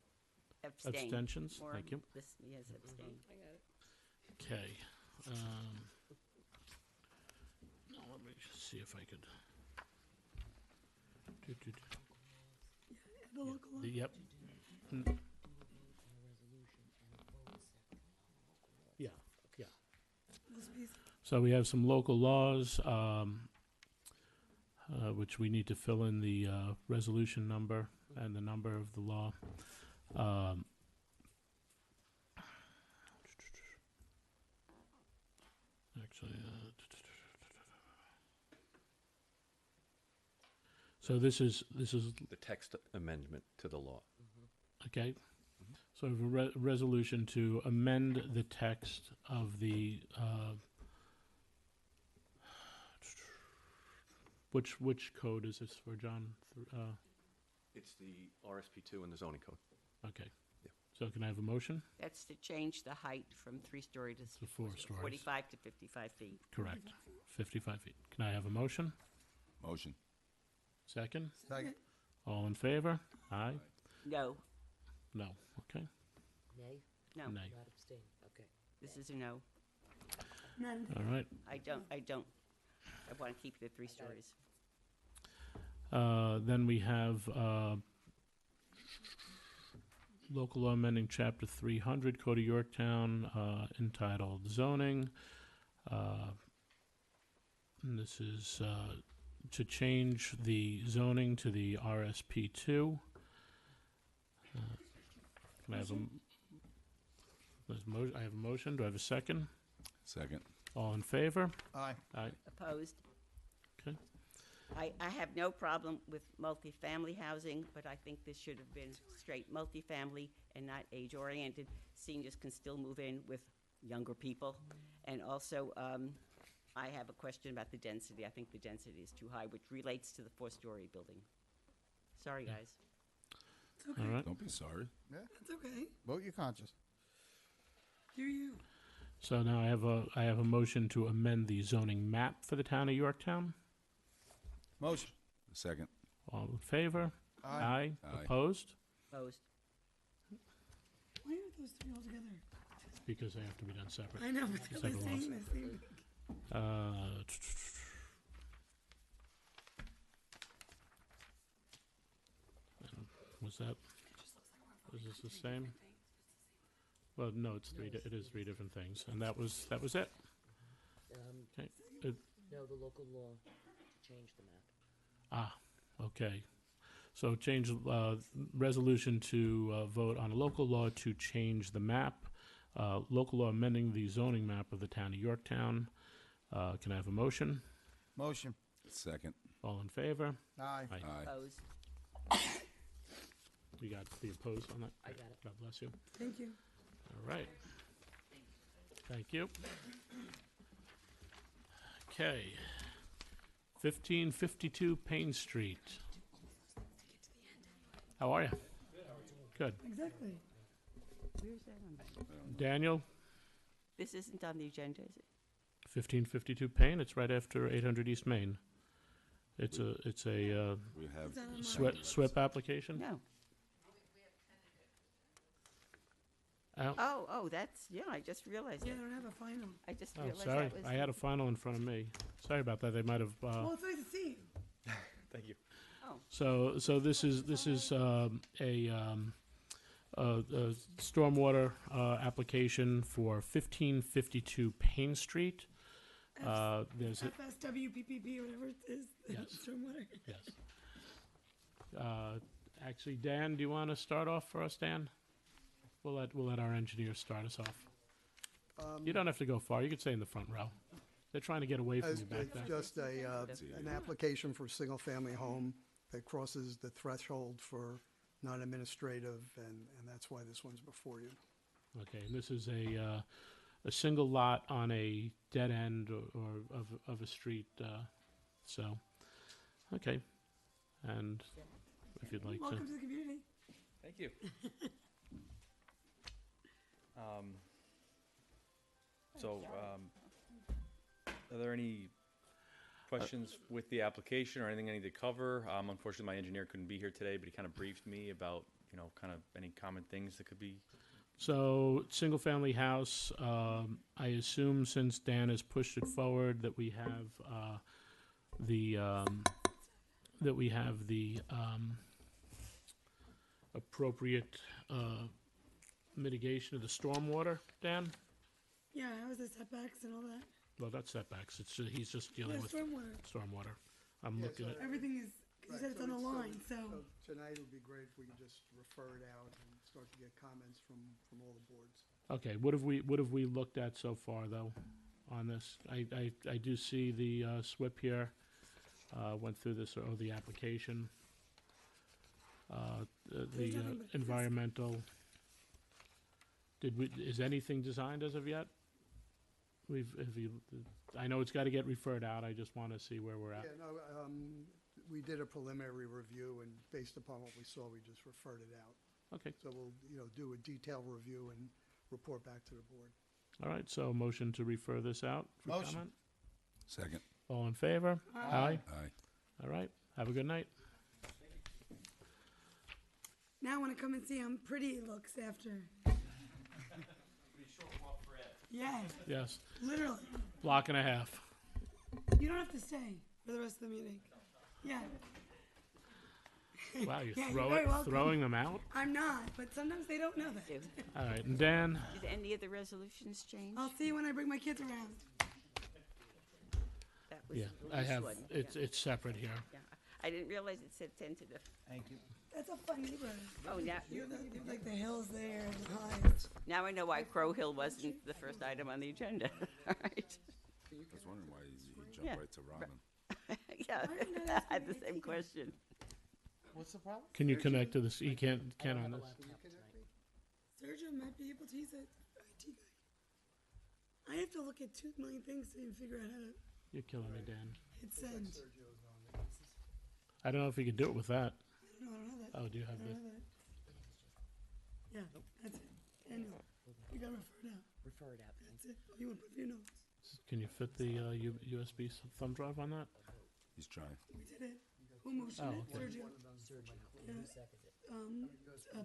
Abstain. Abstentions? Or Thank you. Yes, abstain. Okay. Now let me just see if I could. Yep. Yeah, yeah. So we have some local laws, which we need to fill in the resolution number and the number of the law. Actually, so this is The text amendment to the law. okay. So we have a resolution to amend the text of the which code is this for, John? It's the RSP2 and the zoning code. Okay. Yeah. So can I have a motion? That's to change the height from 3-story to To 4 stories. 45 to 55 feet. Correct. 55 feet. Can I have a motion? Motion. Second? Second. All in favor? Aye? No, No, okay. Nay? no, Nay. Not abstain, okay. this is a no. None. All right. I want to keep the 3 stories. Then we have local law amending Chapter 300, Code of Yorktown, entitled zoning. And this is to change the zoning to the RSP2. Can I have I have a motion. Do I have a second? Second. All in favor? Aye. Aye. Opposed? Okay. I have no problem with multifamily housing, but I think this should have been straight multifamily and not age-oriented. Seniors can still move in with younger people. And also, I have a question about the density. I think the density is too high, which relates to the 4-story building. Sorry, guys. It's okay. All right. Don't be sorry. It's okay. Vote your conscience. Do you? So now I have a motion to amend the zoning map for the town of Yorktown. Motion. Second. All in favor? Aye. Aye. Opposed? Opposed? Why aren't those 3 all together? Because they have to be done separate. I know, but they're the Separate ones. same. The same. Was that? Is this the same? Well, no, it's it is 3 different things, and that was it. Okay. No, the local law to change the map. Okay. So change resolution to vote on a local law to change the map. Local law amending the zoning map of the town of Yorktown. Can I have a motion? Motion. Second. All in favor? Aye. Aye. Aye. Opposed? You got the opposed on that? I got it. God bless you. Thank you. All right. Thank you. Okay. 1552 Payne Street. How are you? Good. Exactly. Where's that on? Daniel, This isn't on the agenda, is it? 1552 Payne. It's right after 800 East Main. It's a We have, Is that on my- SWIP application. No. Oh, Oh, that's, yeah, I just realized Yeah, it. I don't have a final. I just oh, realized sorry. that was. I had a final in front of me. Sorry about that. They might have. Well, it's nice to see you. Thank you. So this is a stormwater application for 1552 Payne Street. There's a, FSWPPP, whatever it is. Yes. Stormwater. yes. Actually, Dan, do you want to start off for us, Dan? We'll let our engineer start us off. You don't have to go far. You could stay in the front row. They're trying to get away from It's you back there. just an application for a single-family home that crosses the threshold for non-administrative, and that's why this one's before you. Okay, and this is a single lot on a dead end or of a street. So, okay, and if you'd like Welcome to. to the community. Thank you. Are there any questions with the application or anything I need to cover? Unfortunately, my engineer couldn't be here today, but he kind of briefed me about, kind of any common things that could be. So, single-family house. I assume since Dan has pushed it forward that we have the appropriate mitigation of the stormwater. Dan. Yeah, how is the setbacks and all that? Well, that's setbacks. He's just dealing Yeah, with stormwater. stormwater. I'm looking at. Everything is, because you said it's on the line, so. Tonight it would be great if we could just refer it out and start to get comments from all the boards. Okay, what have we looked at so far though, on this? I do see the SWIP here. Went through this the application. The environmental. Is anything designed as of yet? I know it's got to get referred out. I just want to see where we're at. Yeah, no, we did a preliminary review, and based upon what we saw, we just referred it out. Okay. So we'll, do a detailed review and report back to the board. All right. So motion to refer this out for Motion. comment. second. All in favor? Aye. Aye. All right. Have a good night. Now I want to come and see how pretty it looks after. Yes, Yes, literally. block and a half. You don't have to stay for the rest of the meeting. Yeah. Wow, you're Yeah, you're very welcome. throwing them out? I'm not, but sometimes they don't know that. All right, and Dan, Did any of the resolutions change? I'll see you when I bring my kids around. That was yeah, the I loose have, one. it's separate here. Yeah. I didn't realize it said tentative. Thank you. That's a fun neighborhood. Oh, now, You have like the hills there and the highs. now I know why Crow Hill wasn't the first item on the agenda. All right. I was wondering why you jumped Yeah. right to Robin. Yeah, Why didn't I I ask had you the to same take it? question. What's the problem? Can you connect to this? You can't on this. Sergio might be able to. He's an IT guy. I have to look at 2 million things to even figure out how to You're killing me, Dan. hit send. I don't know if you could do it with that. No, I don't have that. Oh, do you have I the? don't have that. Yeah, that's it. Daniel, you gotta refer it out. Refer it out. That's it. Oh, you want to put your notes? Can you fit the USB thumb drive on that? He's trying. We did it. Who motioned Oh, it? okay. Sergio. Sergio, Yeah. who seconded it?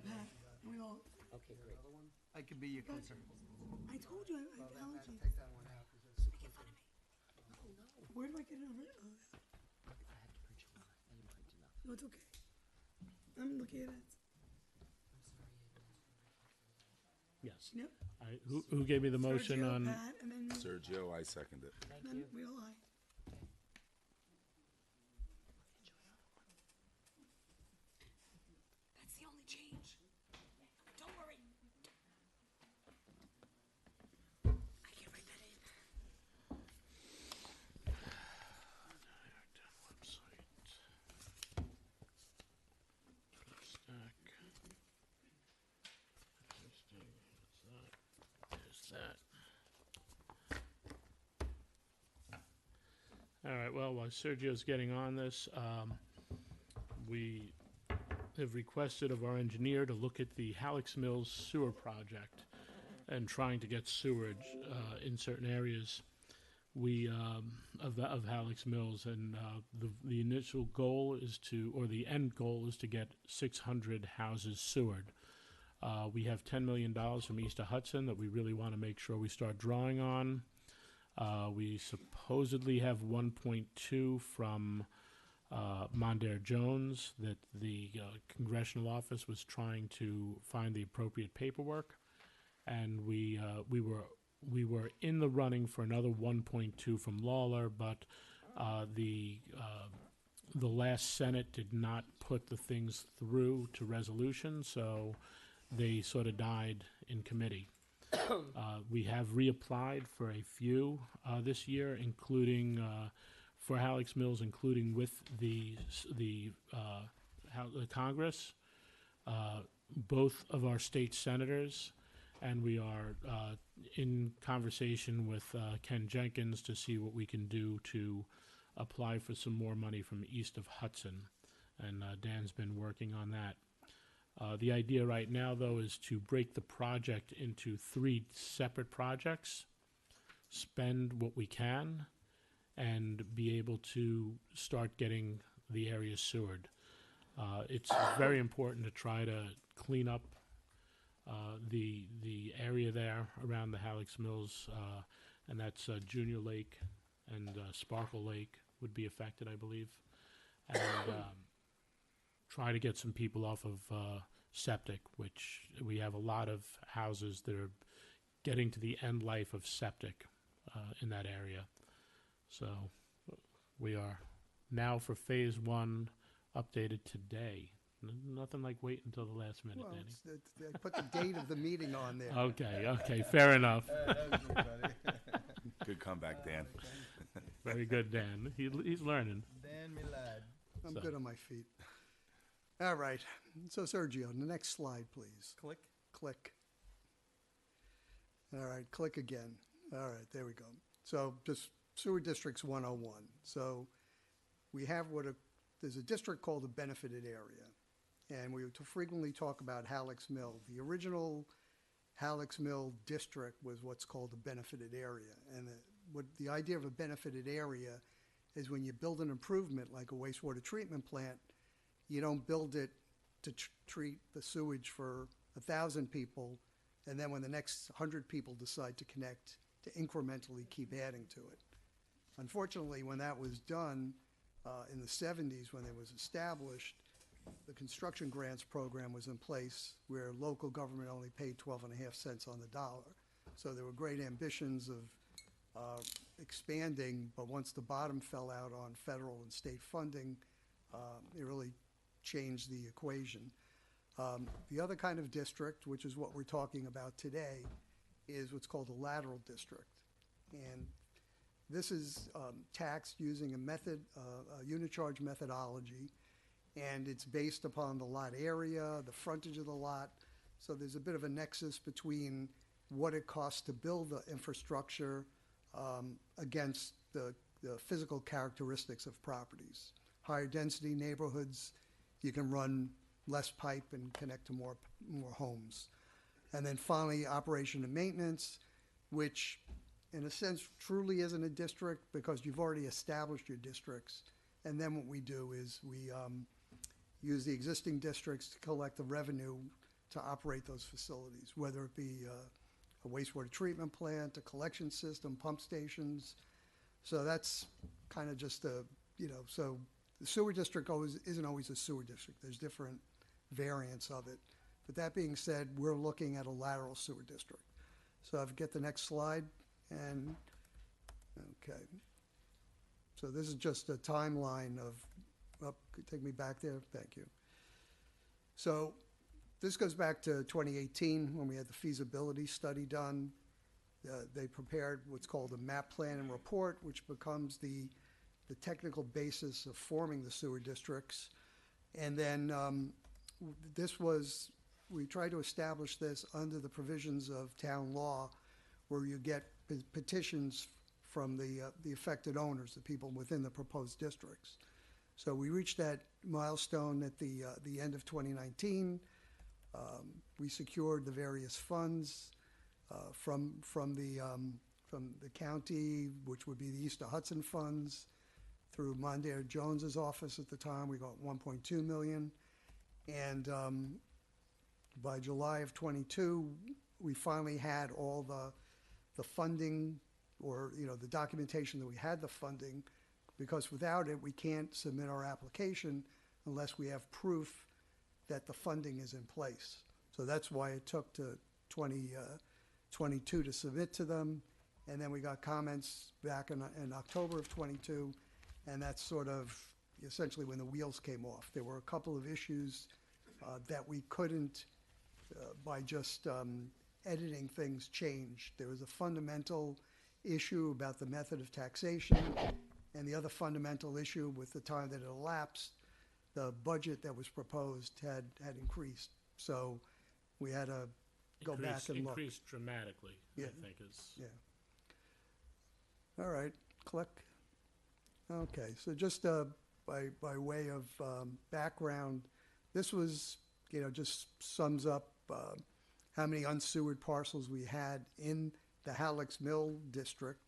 Pat. And we all. Okay, great. I could be your concern. I told you I have allergies. Take that one out. Make fun of me. Where do I get it over? Oh, I have to print you one. I didn't print enough. no, it's okay. I'm looking at it. Yes. Yep. Who gave me the motion Sergio, on? Pat, and then, Sergio, I second it. Thank then you. we all aye. That's the only change. Don't worry. I can write that in. All right, well, while Sergio's getting on this, we have requested of our engineer to look at the Hallex Mills sewer project and trying to get sewerage in certain areas of Hallex Mills. And the initial goal is to, or the end goal is to get 600 houses sewered. We have $10 million from East of Hudson that we really want to make sure we start drawing on. We supposedly have 1.2 from Mondaire Jones that the congressional office was trying to find the appropriate paperwork, and we were in the running for another 1.2 from Lawler, but the last Senate did not put the things through to resolution, so they sort of died in committee. We have reapplied for a few this year, including for Hallex Mills, including with the Congress, both of our state senators, and we are in conversation with Ken Jenkins to see what we can do to apply for some more money from east of Hudson, and Dan's been working on that. The idea right now, though, is to break the project into 3 separate projects, spend what we can, and be able to start getting the area sewered. It's very important to try to clean up the area there around the Hallex Mills, and that's Junior Lake and Sparkle Lake would be affected, I believe, and try to get some people off of septic, which we have a lot of houses that are getting to the end life of septic in that area. So we are now for phase 1 updated today. Nothing like waiting until the last minute, Well, Danny. I put the date of the meeting on there. Okay, fair enough. Good comeback, Dan. Very good, Dan. He's learning. Dan, me lad. I'm So- good on my feet. All right. So Sergio, the next slide, please. Click. Click. All right, click again. All right, there we go. So just Sewer Districts 101. So we have there's a district called the benefited area. And we frequently talk about Hallex Mill. The original Hallex Mill district was what's called the benefited area. And the idea of a benefited area is when you build an improvement like a wastewater treatment plant, you don't build it to treat the sewage for 1,000 people, and then when the next 100 people decide to connect, to incrementally keep adding to it. Unfortunately, when that was done in the 70s, when it was established, the construction grants program was in place where local government only paid 12.5 cents on the dollar. So there were great ambitions of expanding, but once the bottom fell out on federal and state funding, it really changed the equation. The other kind of district, which is what we're talking about today, is what's called a lateral district. And this is taxed using a method, a unit charge methodology, and it's based upon the lot area, the frontage of the lot. So there's a bit of a nexus between what it costs to build the infrastructure against the physical characteristics of properties. Higher density neighborhoods, you can run less pipe and connect to more homes. And then finally, operation and maintenance, which in a sense truly isn't a district because you've already established your districts. And then what we do is we use the existing districts to collect the revenue to operate those facilities, whether it be a wastewater treatment plant, a collection system, pump stations. So that's kind of just so the sewer district isn't always a sewer district. There's different variants of it. But that being said, we're looking at a lateral sewer district. So if you get the next slide, and okay. So this is just a timeline of, take me back there, thank you. So this goes back to 2018 when we had the feasibility study done. They prepared what's called a map plan and report, which becomes the technical basis of forming the sewer districts. And then we tried to establish this under the provisions of town law, where you get petitions from the affected owners, the people within the proposed districts. So we reached that milestone at the end of 2019. We secured the various funds from the county, which would be the East of Hudson funds, through Mondaire Jones's office at the time. We got 1.2 million, and by July of 22, we finally had all the funding, or the documentation that we had the funding, because without it we can't submit our application unless we have proof that the funding is in place. So that's why it took to 2022 to submit to them, and then we got comments back in October of 22, and that's sort of essentially when the wheels came off. There were a couple of issues that we couldn't, by just editing things, change. There was a fundamental issue about the method of taxation, and the other fundamental issue with the time that it elapsed, the budget that was proposed had increased. So we had to go back and look. Increased dramatically, Yeah. I think is. Yeah. All right, click. Okay, so just by way of background, this was, just sums up how many unsewered parcels we had in the Halleck's Mill district,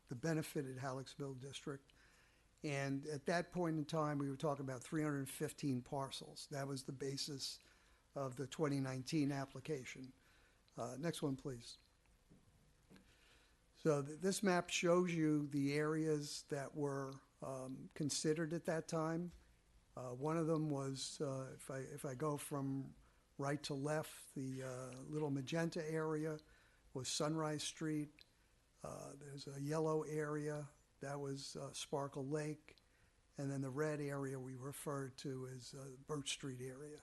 the benefited Halleck's Mill district. And at that point in time, we were talking about 315 parcels. That was the basis of the 2019 application. Next one, please. So this map shows you the areas that were considered at that time. One of them was, if I go from right to left, the little magenta area was Sunrise Street. There's a yellow area, that was Sparkle Lake. And then the red area we refer to as Birch Street area.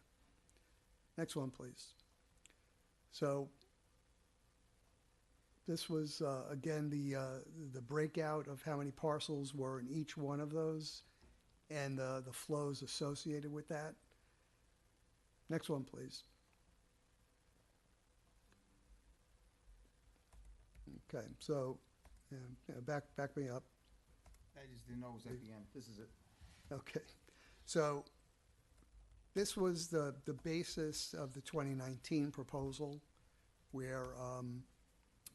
Next one, please. So this was, again, the breakout of how many parcels were in each one of those and the flows associated with that. Next one, please. Okay, so back me up. I just didn't know it was at the end. This is it. Okay, so this was the basis of the 2019 proposal, where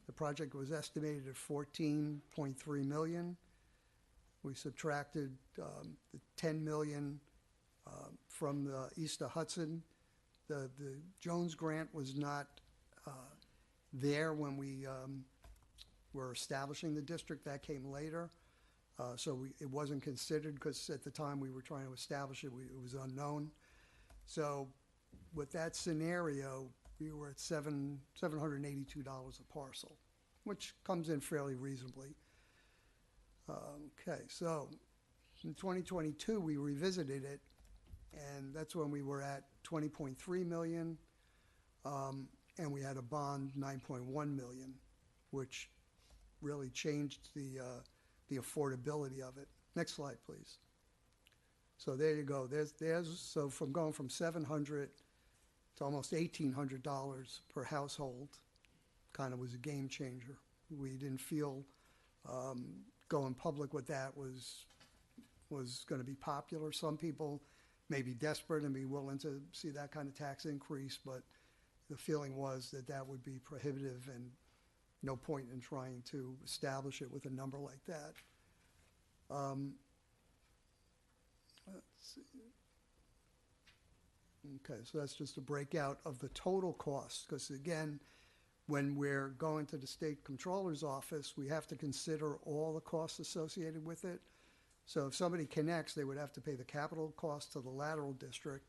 the project was estimated at $14.3 million, We subtracted the 10 million from the East of Hudson. The Jones grant was not there when we were establishing the district. That came later. So it wasn't considered because at the time we were trying to establish it, it was unknown. So with that scenario, we were at $782 a parcel, which comes in fairly reasonably. Okay, so in 2022, we revisited it, and that's when we were at 20.3 million, and we had a bond 9.1 million, which really changed the affordability of it. Next slide, please. So there you go. So from going from $700 to almost $1,800 per household, kind of was a game changer. We didn't feel going public with that was going to be popular. Some people may be desperate and be willing to see that kind of tax increase, but the feeling was that that would be prohibitive and no point in trying to establish it with a number like that. Let's see. Okay, so that's just a breakout of the total cost, because again, when we're going to the state controller's office, we have to consider all the costs associated with it. So if somebody connects, they would have to pay the capital cost to the lateral district.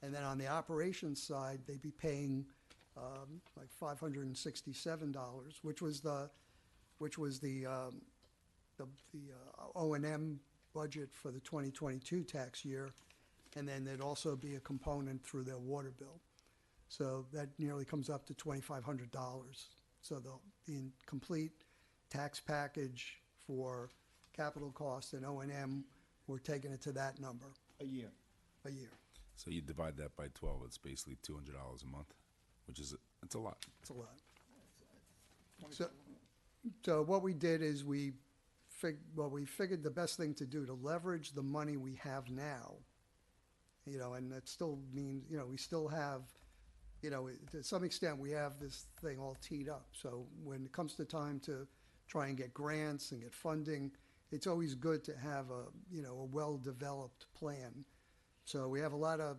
And then on the operations side, they'd be paying like $567, which was the O&M budget for the 2022 tax year. And then there'd also be a component through their water bill. So that nearly comes up to $2,500. So the complete tax package for capital costs and O&M, we're taking it to that number. A year. A year. So you divide that by 12, it's basically $200 a month, which is, it's a lot. It's a lot. So what we did is we figured the best thing to do to leverage the money we have now, and that still means, we still have, to some extent, we have this thing all teed up. So when it comes to time to try and get grants and get funding, it's always good to have a well-developed plan. So we have a lot of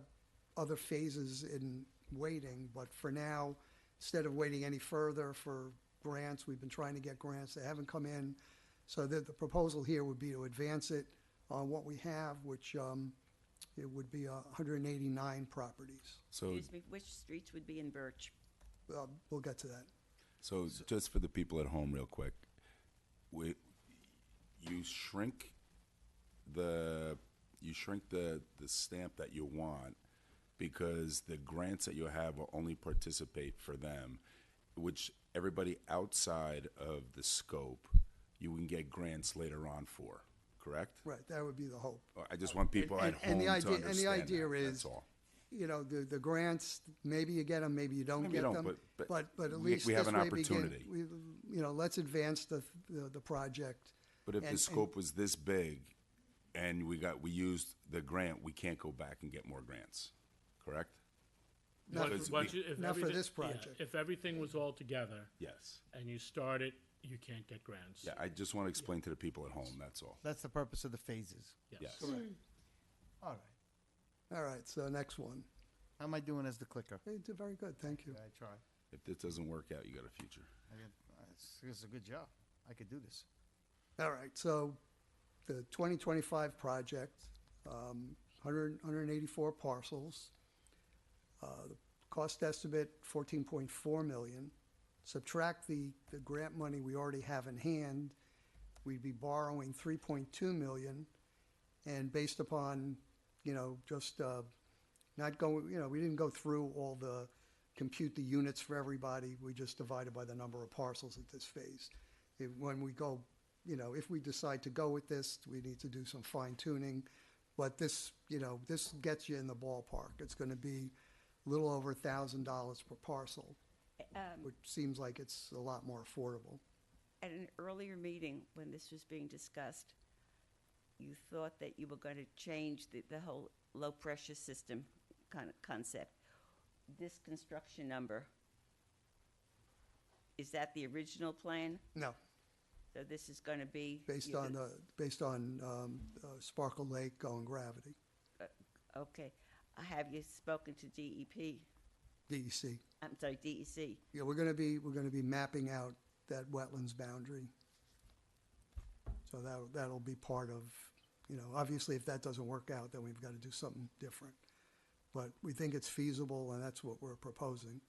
other phases in waiting, but for now, instead of waiting any further for grants, we've been trying to get grants. They haven't come in. So the proposal here would be to advance it on what we have, which it would be 189 properties. So, Excuse me, which streets would be in Birch? We'll get to that. so just for the people at home real quick, you shrink the stamp that you want because the grants that you have will only participate for them, which everybody outside of the scope, you can get grants later on for, correct? Right, that would be the hope. I just want people at home to understand And the idea that, is, that's all. The grants, maybe you get them, maybe you don't Maybe get you don't, them. but at we least have this an way begin- opportunity. let's advance the project. But if the And- scope was this big and we used the grant, we can't go back and get more grants, correct? Not Because for- we- If not for everything- this yeah, project. if everything was all together Yes. and you start it, you can't get grants. Yeah, I just want to explain to the people at home, that's all. That's the purpose of the phases. Yes. All right. All right, so next one. How am I doing as the clicker? You did very good, thank you. I try. If this doesn't work out, you got a future. It's a good job. I could do this. All right, so the 2025 project, 184 parcels. The cost estimate, 14.4 million. Subtract the grant money we already have in hand, we'd be borrowing 3.2 million. And based upon, just not going, we didn't go through all compute the units for everybody. We just divided by the number of parcels at this phase. When we go, if we decide to go with this, we need to do some fine tuning. But this gets you in the ballpark. It's going to be a little over $1,000 per parcel, which seems like it's a lot more affordable. At an earlier meeting, when this was being discussed, you thought that you were going to change the whole low-pressure system kind of concept. This construction number, is that the original plan? No, So this is going to be. based you're on, gonna- based on Sparkle Lake going gravity, Okay. Have you spoken to DEP? DEC. I'm sorry, DEC. Yeah, we're gonna be mapping out that wetlands boundary. So that'll be part of, obviously if that doesn't work out, then we've gotta do something different. But we think it's feasible and that's what we're proposing.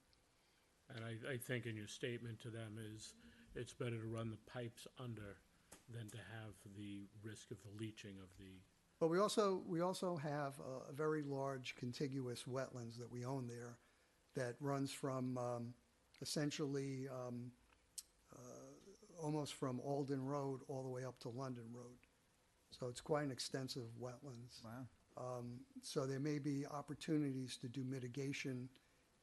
And I think in your statement to them is, it's better to run the pipes under than to have the risk of the leaching of the, But we also have a very large contiguous wetlands that we own there that runs from essentially almost from Alden Road all the way up to London Road. So it's quite an extensive wetlands. Wow. So there may be opportunities to do mitigation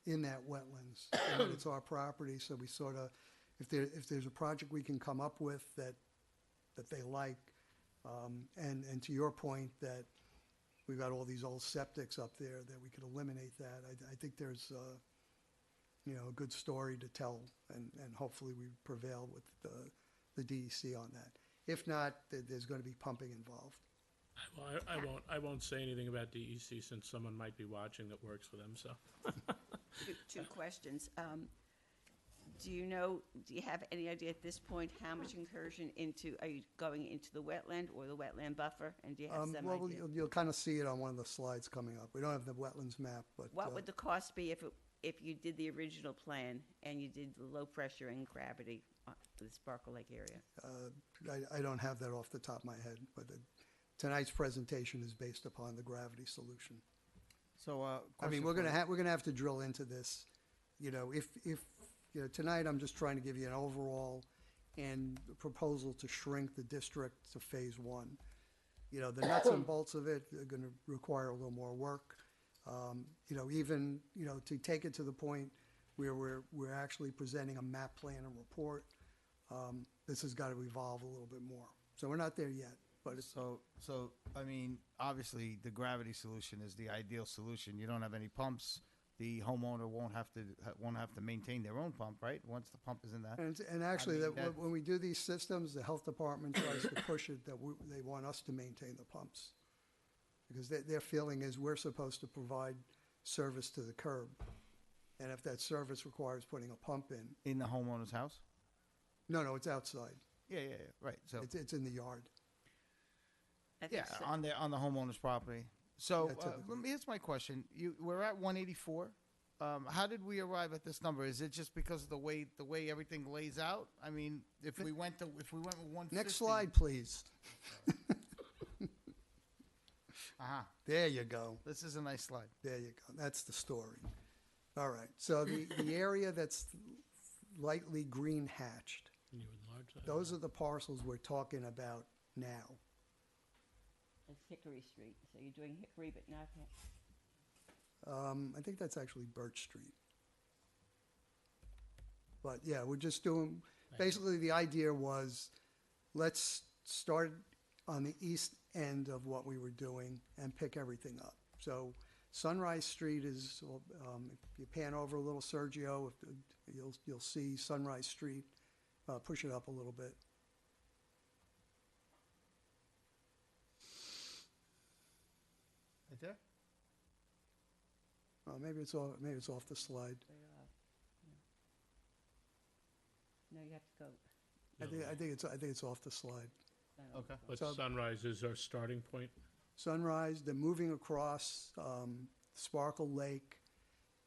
in that wetlands. And it's our property, so we sort of, if there's a project we can come up with that they like, and to your point that we've got all these old septics up there, that we could eliminate that. I think there's, a good story to tell, and hopefully we prevail with the DEC on that. If not, there's going to be pumping involved. I won't say anything about DEC since someone might be watching that works for them, so. Two questions. Do you have any idea at this point how much incursion are you going into the wetland or the wetland buffer? And do you have some Well, idea? you'll kind of see it on one of the slides coming up. We don't have the wetlands map, but. What would the cost be if you did the original plan and you did the low pressure and gravity for the Sparkle Lake area? I don't have that off the top of my head, but tonight's presentation is based upon the gravity solution. So, I mean, we're gonna have to drill into this. If tonight I'm just trying to give you an overall and a proposal to shrink the district to phase one. The nuts and bolts of it are gonna require a little more work. Even to take it to the point where we're actually presenting a map plan and report, this has got to evolve a little bit more. So we're not there yet, but it's. So I mean, obviously, the gravity solution is the ideal solution. You don't have any pumps. The homeowner won't have to maintain their own pump, right? Once the pump is in that. And actually, I mean, when we do these systems, the health department tries to push it that they want us to maintain the pumps. Because their feeling is we're supposed to provide service to the curb. And if that service requires putting a pump in. The homeowner's house? No, it's outside. Yeah, right. So It's in the yard. I think so. on the homeowner's property. So Yeah, typically. here's my question: we're at 184. How did we arrive at this number? Is it just because of the way everything lays out? I mean, if we went with 150. Next slide, please. There you go. This is a nice slide. There you go. That's the story. All right. So the area that's lightly green hatched, Can you enlarge that? those are the parcels we're talking about now. It's Hickory Street, so you're doing Hickory but not. I think that's actually Birch Street. But yeah, we're just doing, basically the idea was, let's start on the east end of what we were doing and pick everything up. So Sunrise Street is, if you pan over a little, Sergio, you'll see Sunrise Street. Push it up a little bit. Right there. Maybe it's off the slide. No, you have to go. I think it's off the slide. Okay. But So- Sunrise is our starting point. Sunrise, then moving across Sparkle Lake,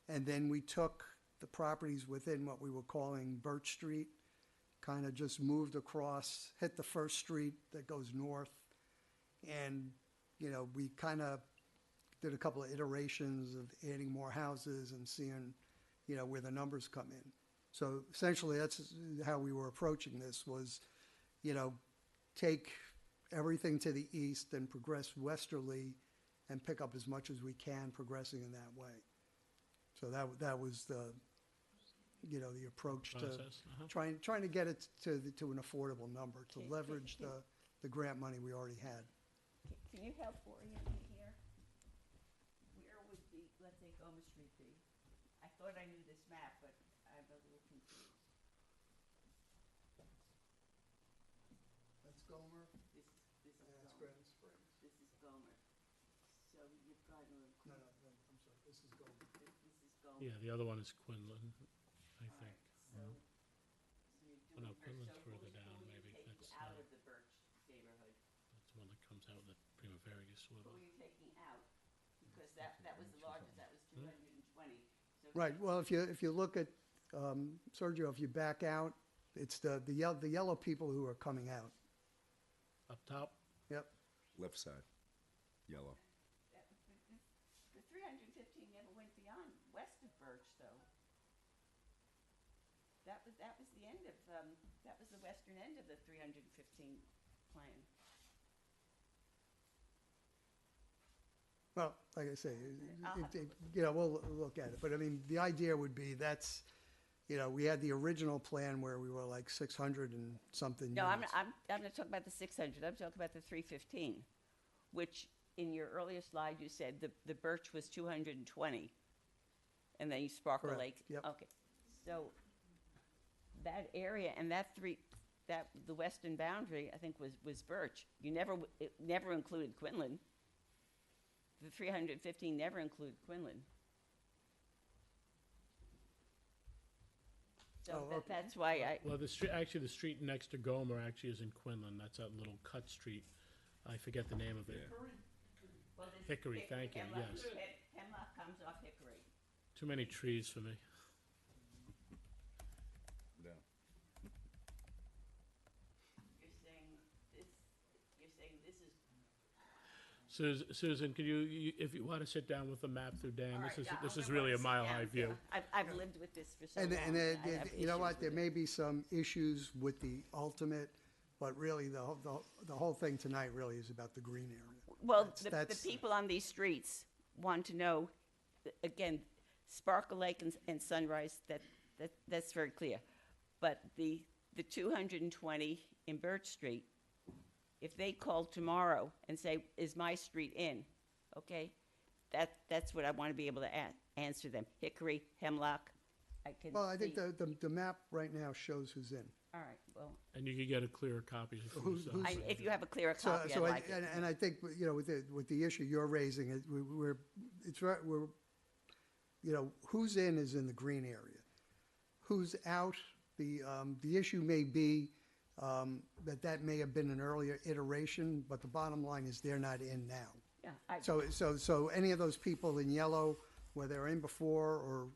and then we took the properties within what we were calling Birch Street, kind of just moved across, hit the first street that goes north, and we kind of did a couple of iterations of adding more houses and seeing where the numbers come in. So essentially, that's how we were approaching this, was take everything to the east and progress westerly and pick up as much as we can progressing in that way. So that was the approach to Process, trying to get it to an affordable number, to leverage the grant money we already had. Can you help orient me here? Where would let's say, Goma Street be? I thought I knew this map, but I'm a little confused. Grand Springs. This is Gomer. So you've got a little. No, I'm sorry, this is Gomer. This is Gomer. Yeah, the other one is Quinlan, I think. So Mhm. you're Oh, no, doing Birch. Quinlan's So further who down, are you maybe. taking That's, out of the Birch neighborhood? That's the one that comes out of the Primavera Who swivel. are you taking out? Because that was the largest, that was 220. So Right, well, if you look at, Sergio, if you back out, it's the yellow people who are coming out. Up top, Yep. Left side, yellow. The 315 never went beyond west of Birch, though. That was the end of, that was the western end of the 315 plan. Well, like I say, I'll have to we'll look at it, but I mean, the idea would be that's, we had the original plan where we were like 600 and something No, I'm units. not talking about the 600, I'm talking about the 315, which in your earlier slide, you said the Birch was 220, and then you Sparkle Correct, Lake. yep. Okay, so that area and the western boundary, I think, was Birch. It never included Quinlan. The 315 never included Quinlan. So Oh, okay. that's why well, the street next to Gomer actually is in Quinlan. That's that little cut street. I forget the name of it. well, this Hickory, thank you, Hemlock- yes. Hemlock comes off Hickory. Too many trees for me. No. You're saying this is. Susan, could you, if you want to sit down with the map through Dan, All this right, is, yeah, this I'm is gonna really a sit mile-high down. view. I've lived with this for so And, long. and I have you know issues what, there with may it. be some issues with the ultimate, but really the whole thing tonight really is about the green area. Well, That's- the people on these streets want to know, again, Sparkle Lake and Sunrise, that's very clear. But the 220 in Birch Street, if they call tomorrow and say, is my street in? Okay, that's what I want to be able to answer them. Hickory, Hemlock, I can Well, I think see. the map right now shows who's in. All right, well, And you could get a clearer copy. Who's- if you have a clearer So, copy, I'd so like it. and I think, with the issue you're raising, who's in is in the green area. Who's out, the issue may be, that may have been an earlier iteration, but the bottom line is they're not in now. Yeah, So any of those people in yellow, whether they're in before or,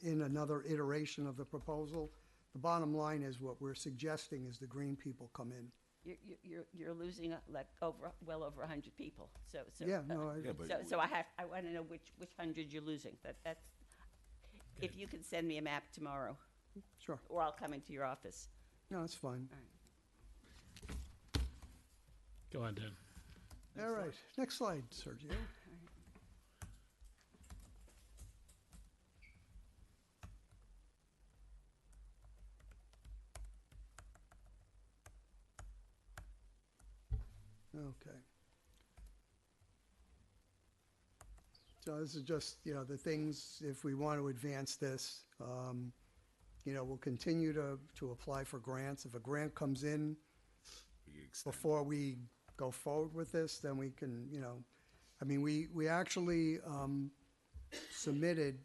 in another iteration of the proposal, the bottom line is what we're suggesting is the green people come in. you're losing well over 100 people. So Yeah, no, I- Yeah, but So I want to know which 100 you're losing. That's if Okay. you can send me a map tomorrow, Sure. or I'll come into your office. No, that's fine. Go on, Dan. All right, next slide, Sergio. Okay. So this is just, the things, if we want to advance this, we'll continue to apply for grants. If a grant comes in we extend. before we go forward with this, then we can, we actually submitted,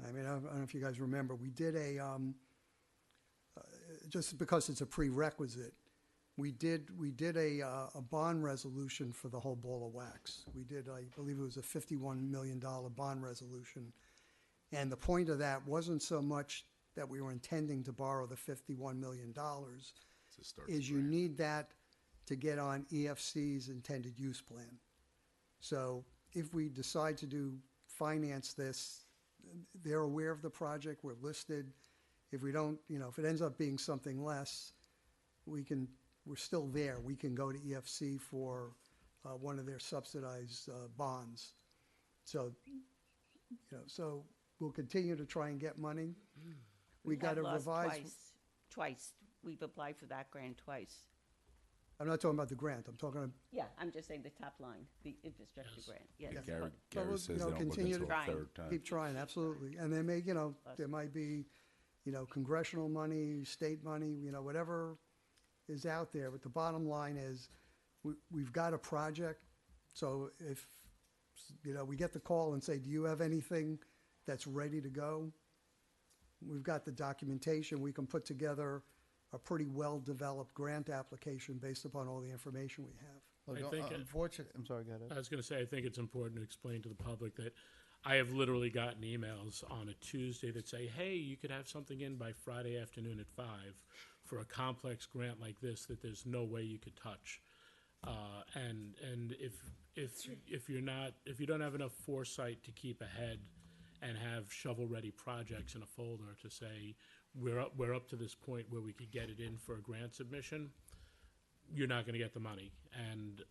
I don't know if you guys remember, we did just because it's a prerequisite, we did a bond resolution for the whole ball of wax. We did, I believe it was a $51 million bond resolution. And the point of that wasn't so much that we were intending to borrow the $51 million, To start is the you grant. need that to get on EFC's intended use plan. So if we decide to finance this, they're aware of the project, we're listed. If we don't, if it ends up being something less, we're still there. We can go to EFC for one of their subsidized bonds. So, so we'll continue to try and get money. We got to have lost revise. Twice. We've applied for that grant twice. I'm not talking about the grant, I'm talking, Yeah, I'm just saying the top line, the infrastructure Yes. grant. Yes. Yeah, Yeah. Gary, But Gary we'll, says you they know, don't look continue until to a try. third time. keep trying, absolutely. And there may, there might be, congressional money, state money, whatever is out there. But the bottom line is, we've got a project, so if, you know, we get the call and say, do you have anything that's ready to go? We've got the documentation, we can put together a pretty well-developed grant application based upon all the information we have. Look, I think, unfortunately, I'm sorry, go ahead. I was going to say, I think it's important to explain to the public that I have literally gotten emails on a Tuesday that say, hey, you could have something in by Friday afternoon at 5 for a complex grant like this that there's no way you could touch. And if you don't have enough foresight to keep ahead and have shovel-ready projects in a folder to say, we're up to this point where we could get it in for a grant submission, you're not going to get the money. And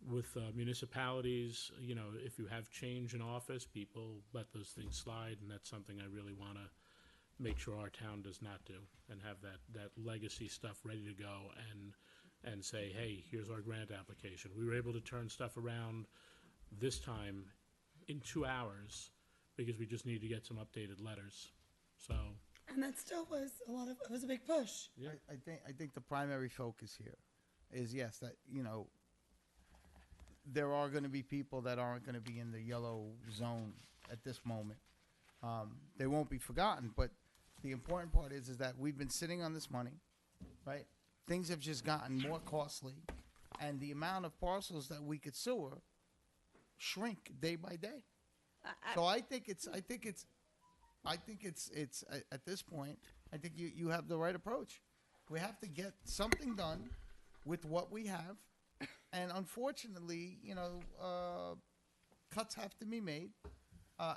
with municipalities, you know, if you have change in office, people let those things slide, and that's something I really want to make sure our town does not do, and have that legacy stuff ready to go, and say, hey, here's our grant application. We were able to turn stuff around this time in 2 hours because we just needed to get some updated letters. So. And that still was it was a big push. Yeah. I think the primary focus here is, yes, that, you know, there are going to be people that aren't going to be in the yellow zone at this moment. They won't be forgotten, but the important part is that we've been sitting on this money, right? Things have just gotten more costly, and the amount of parcels that we could sewer shrink day by day. So I think it's at this point, I think you have the right approach. We have to get something done with what we have, and unfortunately, you know, cuts have to be made.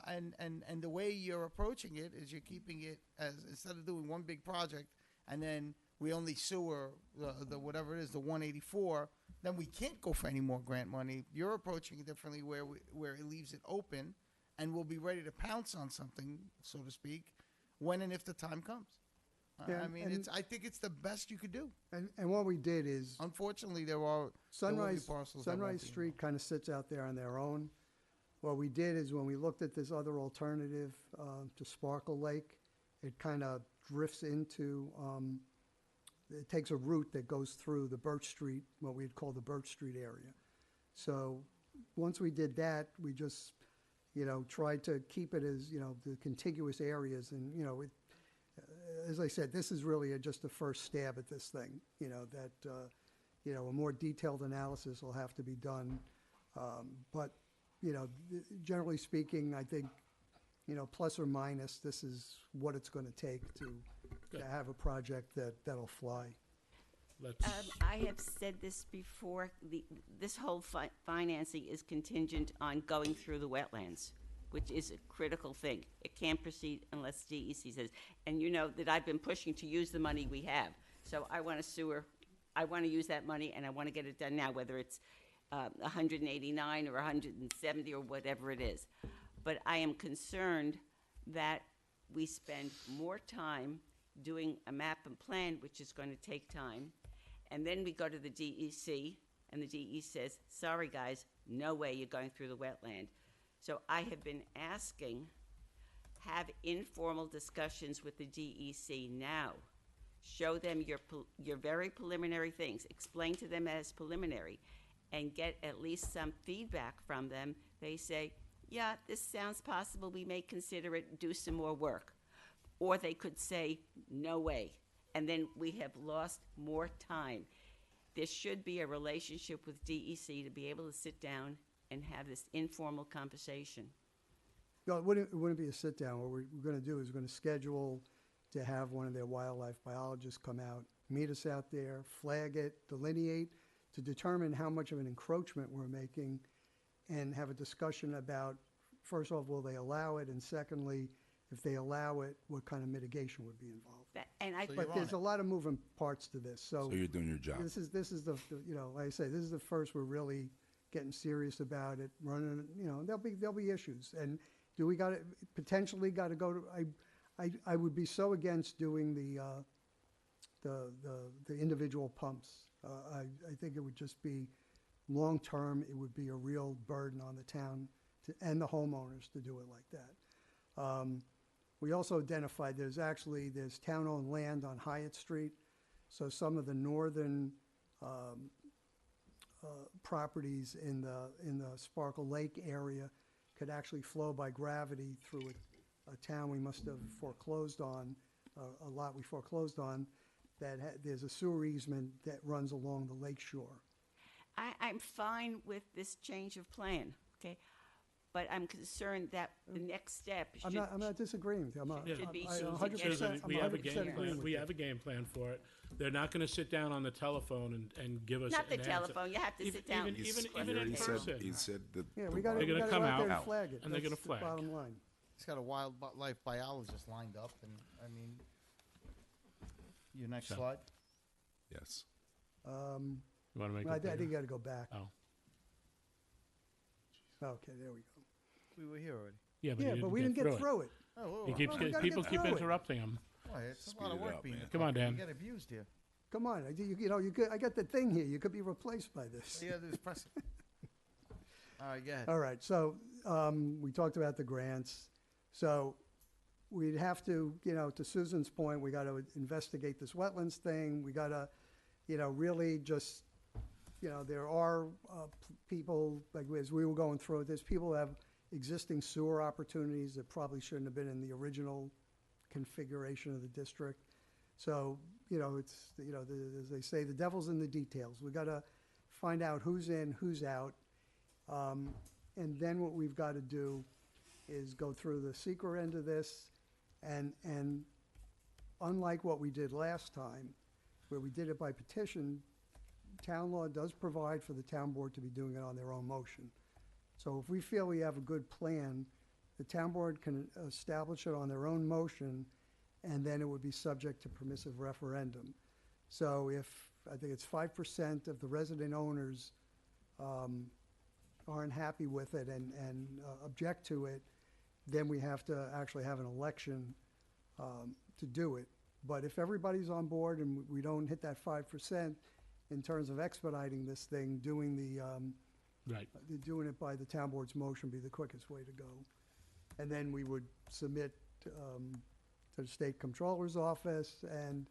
And the way you're approaching it is you're keeping it as, instead of doing one big project and then we only sewer the whatever it is, the 184, then we can't go for any more grant money. You're approaching it differently where it leaves it open, and we'll be ready to pounce on something, so to speak, when and if the time comes. Yeah, I mean, I think it's the best you could do. And what we did is, Unfortunately, there will be Sunrise parcels that won't Sunrise be. Street kind of sits out there on their own. What we did is, when we looked at this other alternative to Sparkle Lake, it kind of drifts into, it takes a route that goes through the Birch Street, what we'd call the Birch Street area. So once we did that, we just, you know, tried to keep it as, you know, the contiguous areas. And, you know, as I said, this is really just a first stab at this thing, you know, that, you know, a more detailed analysis will have to be done. But, you know, generally speaking, I think, you know, plus or minus, this is what it's going to take to have a project that'll fly. I have said this before, this whole financing is contingent on going through the wetlands, which is a critical thing. It can't proceed unless DEC says, and you know that I've been pushing to use the money we have. So I want to use that money, and I want to get it done now, whether it's 189 or 170 or whatever it is. But I am concerned that we spend more time doing a map and plan, which is going to take time, and then we go to the DEC, and the DEC says, sorry guys, no way you're going through the wetland. So I have been asking, have informal discussions with the DEC now. Show them your very preliminary things. Explain to them as preliminary, and get at least some feedback from them. They say, yeah, this sounds possible, we may consider it, do some more work. Or they could say, no way, and then we have lost more time. There should be a relationship with DEC to be able to sit down and have this informal conversation. No, it wouldn't be a sit-down. What we're going to do is we're going to schedule to have one of their wildlife biologists come out, meet us out there, flag it, delineate, to determine how much of an encroachment we're making, and have a discussion about, first of all, will they allow it, and secondly, if they allow it, what kind of mitigation would be involved. But there's a lot of moving parts to this, so So you're doing your job. this is the you know, like I say, this is the first we're really getting serious about it. Running, you know, there'll be issues, and do we potentially got to go to? I would be so against doing the individual pumps. I think it would just be long term. It would be a real burden on the town and the homeowners to do it like that. We also identified there's town-owned land on Hyatt Street, so some of the northern properties in the Sparkle Lake area could actually flow by gravity through a town we must have foreclosed on, a lot we foreclosed on, that there's a sewer easement that runs along the lake shore. I'm fine with this change of plan, okay? But I'm concerned that the next step should. I'm not disagreeing with you. I'm not, Should be I- Susan 100%, getting- I'm We have a 100% game agreeing plan, with we you. have a game plan for it. They're not gonna sit down on the telephone and give us Not the an answer. telephone, you have to sit down. Even He in already said, person. he said that. Yeah, the we gotta, They're we gonna gotta come go out there out, and flag it. and they're That's gonna flag. the bottom line. He's got a wildlife biologist lined up, and, I mean, your next So- slide? Yes. You wanna make I it think you bigger? gotta go back. Oh, Okay, there we go. We were here already. yeah, but Yeah, you but we didn't get through it. Oh, whoa, He whoa, keeps, whoa. we gotta people get keep through it. interrupting him. Boy, it's a Speed lot of it work up, being man. a Come on, cookie. Dan. You get abused here. Come on, I got the thing here. You could be replaced by this. All you gotta do is press it. All right, go ahead. All right, so we talked about the grants. So we'd have to, to Susan's point, we got to investigate this wetlands thing. We got to, really just, there are people, like as we were going through it, there's people who have existing sewer opportunities that probably shouldn't have been in the original configuration of the district. So, it's, as they say, the devil's in the details. We got to find out who's in, who's out. And then what we've got to do is go through the secret end of this, and unlike what we did last time, where we did it by petition, town law does provide for the town board to be doing it on their own motion. So if we feel we have a good plan, the town board can establish it on their own motion, and then it would be subject to permissive referendum. So if, I think it's 5% of the resident owners aren't happy with it and object to it, then we have to actually have an election to do it. But if everybody's on board and we don't hit that 5% in terms of expediting this thing, doing doing it by the town board's motion be the quickest way to go. And then we would submit to the state comptroller's office, and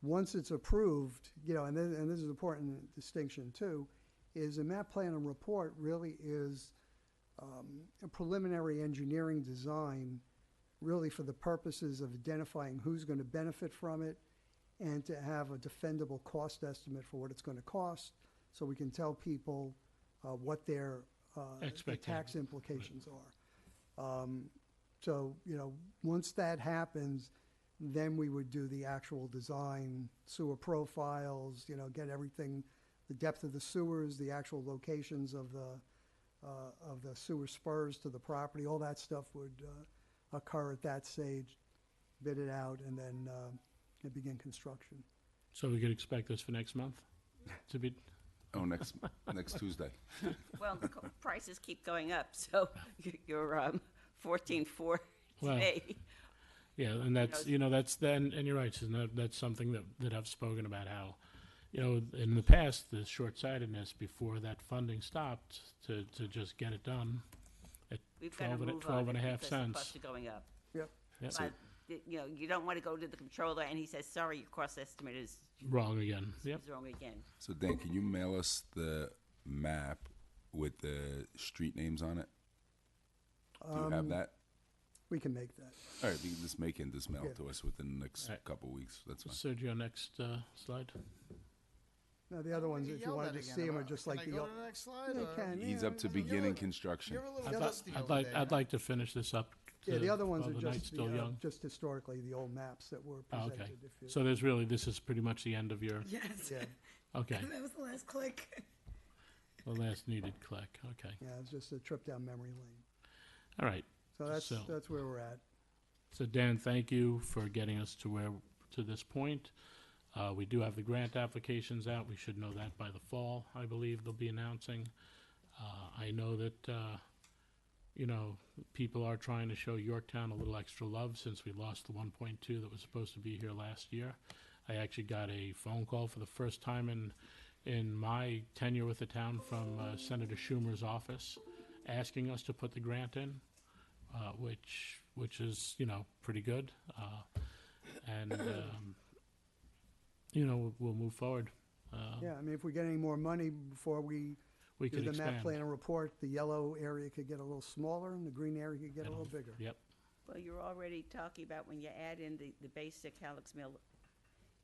once it's approved, and this is an important distinction too, is a map plan and report really is a preliminary engineering design really for the purposes of identifying who's going to benefit from it and to have a defendable cost estimate for what it's going to cost, so we can tell people what their tax implications are. So, once that happens, then we would do the actual design, sewer profiles, get everything, the depth of the sewers, the actual locations of the sewer spurs to the property, all that stuff would occur at that stage, bid it out, and then begin construction. So we could expect this for next month to be, Oh, next Tuesday. Well, the prices keep going up, so you're 14.4 Well, today. yeah, and that's, that's then, and you're right, Susan, that's something that I've spoken about how, in the past, the short-sightedness before that funding stopped to just get it done at We've got to 12 move on and a it half because the cents. costs are going up. Yep. Yep. But, you don't want to go to the controller and he says, sorry, your cost estimate is Wrong again. Yep. wrong again. So Dan, can you mail us the map with the street names on it? Do you have that? We can make that. All right, you can just make it and just mail it Yeah. to us within the next All right. couple of weeks. That's fine. Sergio, next slide. Now, the other ones, Get if you yelled wanted at to again see them, are about- just can like I the. go to the next slide? Yeah, or- you can, He's yeah. up to You're a beginning little- construction. You're a little I'd, dusty I'd over like there. I'd like to finish this up. Yeah, the other ones while are the night's just, still young. just historically the old maps that were Oh, presented. okay. if you- So this is pretty much the end of your, Yes. Yeah, okay, That was the last click. the last needed click, okay. yeah, it's just a trip down memory lane. All right, So So- that's where we're at. so Dan, thank you for getting us to this point. We do have the grant applications out. We should know that by the fall, I believe they'll be announcing. I know that, people are trying to show Yorktown a little extra love since we lost the 1.2 that was supposed to be here last year. I actually got a phone call for the first time in my tenure with the town from Senator Schumer's office asking us to put the grant in, which is, pretty good. And, we'll move forward. Yeah, I mean, if we get any more money before we we do can the map expand. plan and report, the yellow area could get a little smaller and the green area could get a little bigger. Yep. Well, you're already talking about when you add in the basic Halleck's Mill,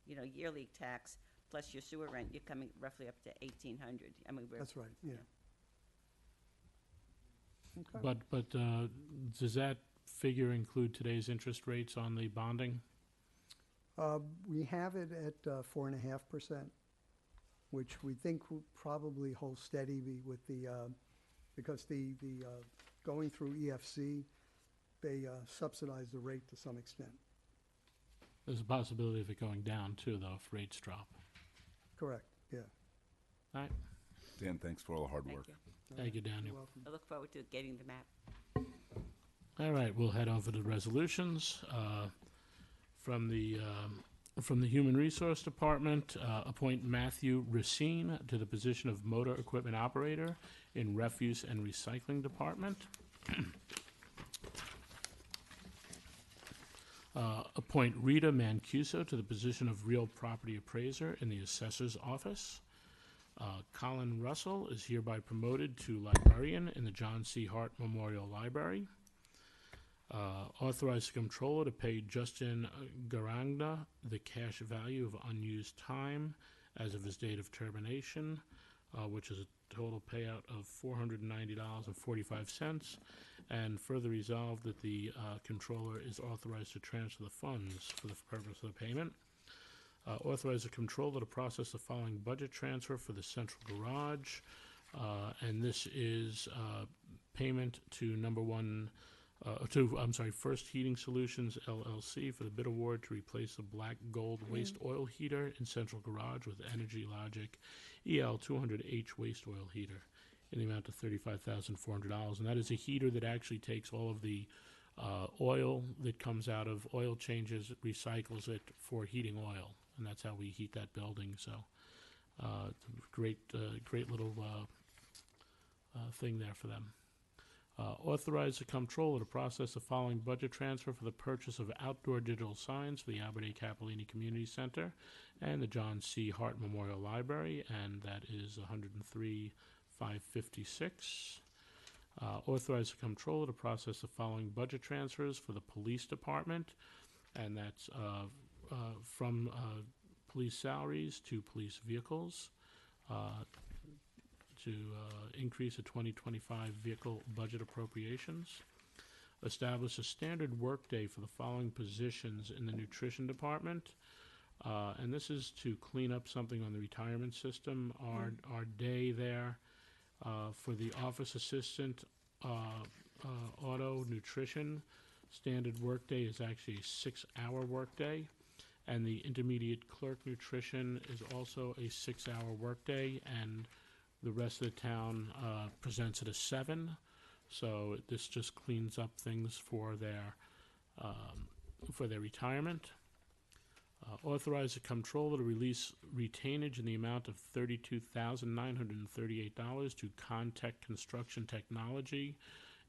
yearly tax, plus your sewer rent, you're coming roughly up to 1,800. I mean, That's right, yeah. Okay. But does that figure include today's interest rates on the bonding? We have it at 4.5%, which we think will probably hold steady with because the going through EFC, they subsidize the rate to some extent. There's a possibility of it going down too, though, if rates drop. Correct, yeah. All right. Dan, thanks for all the hard thank work. you. Thank you, Daniel. You're welcome. I look forward to getting the map. All right, we'll head over to resolutions. From the Human Resource Department, appoint Matthew Racine to the position of Motor Equipment Operator in Refuse and Recycling Department. Appoint Rita Mancuso to the position of Real Property Appraiser in the Assessor's Office. Colin Russell is hereby promoted to Librarian in the John C. Hart Memorial Library. Authorize the Comptroller to pay Justin Garangda the cash value of unused time as of his date of termination, which is a total payout of $490.45, and further resolve that the Comptroller is authorized to transfer the funds for the purpose of the payment. Authorize the Comptroller to process the following budget transfer for the central garage, and this is payment to First Heating Solutions LLC for the bid award to replace the black gold waste oil heater in central garage with Energy Logic EL 200H waste oil heater in the amount of $35,400. And that is a heater that actually takes all of the oil that comes out of oil changes, it recycles it for heating oil, and that's how we heat that building. So it's a great little thing there for them. Authorize the Comptroller to process the following budget transfer for the purchase of outdoor digital signs for the Albert A. Capellini Community Center and the John C. Hart Memorial Library, and that is $103,556. Authorize the Comptroller to process the following budget transfers for the Police Department, and that's from police salaries to police vehicles, to increase the 2025 vehicle budget appropriations. Establish a standard workday for the following positions in the Nutrition Department. And this is to clean up something on the retirement system. Our day there for the office assistant auto nutrition, standard workday is actually a 6-hour workday. And the intermediate clerk nutrition is also a 6-hour workday, and the rest of the town presents it as 7, so this just cleans up things for their retirement. Authorize the Comptroller to release retainage in the amount of $32,938 to Contech Construction Technology,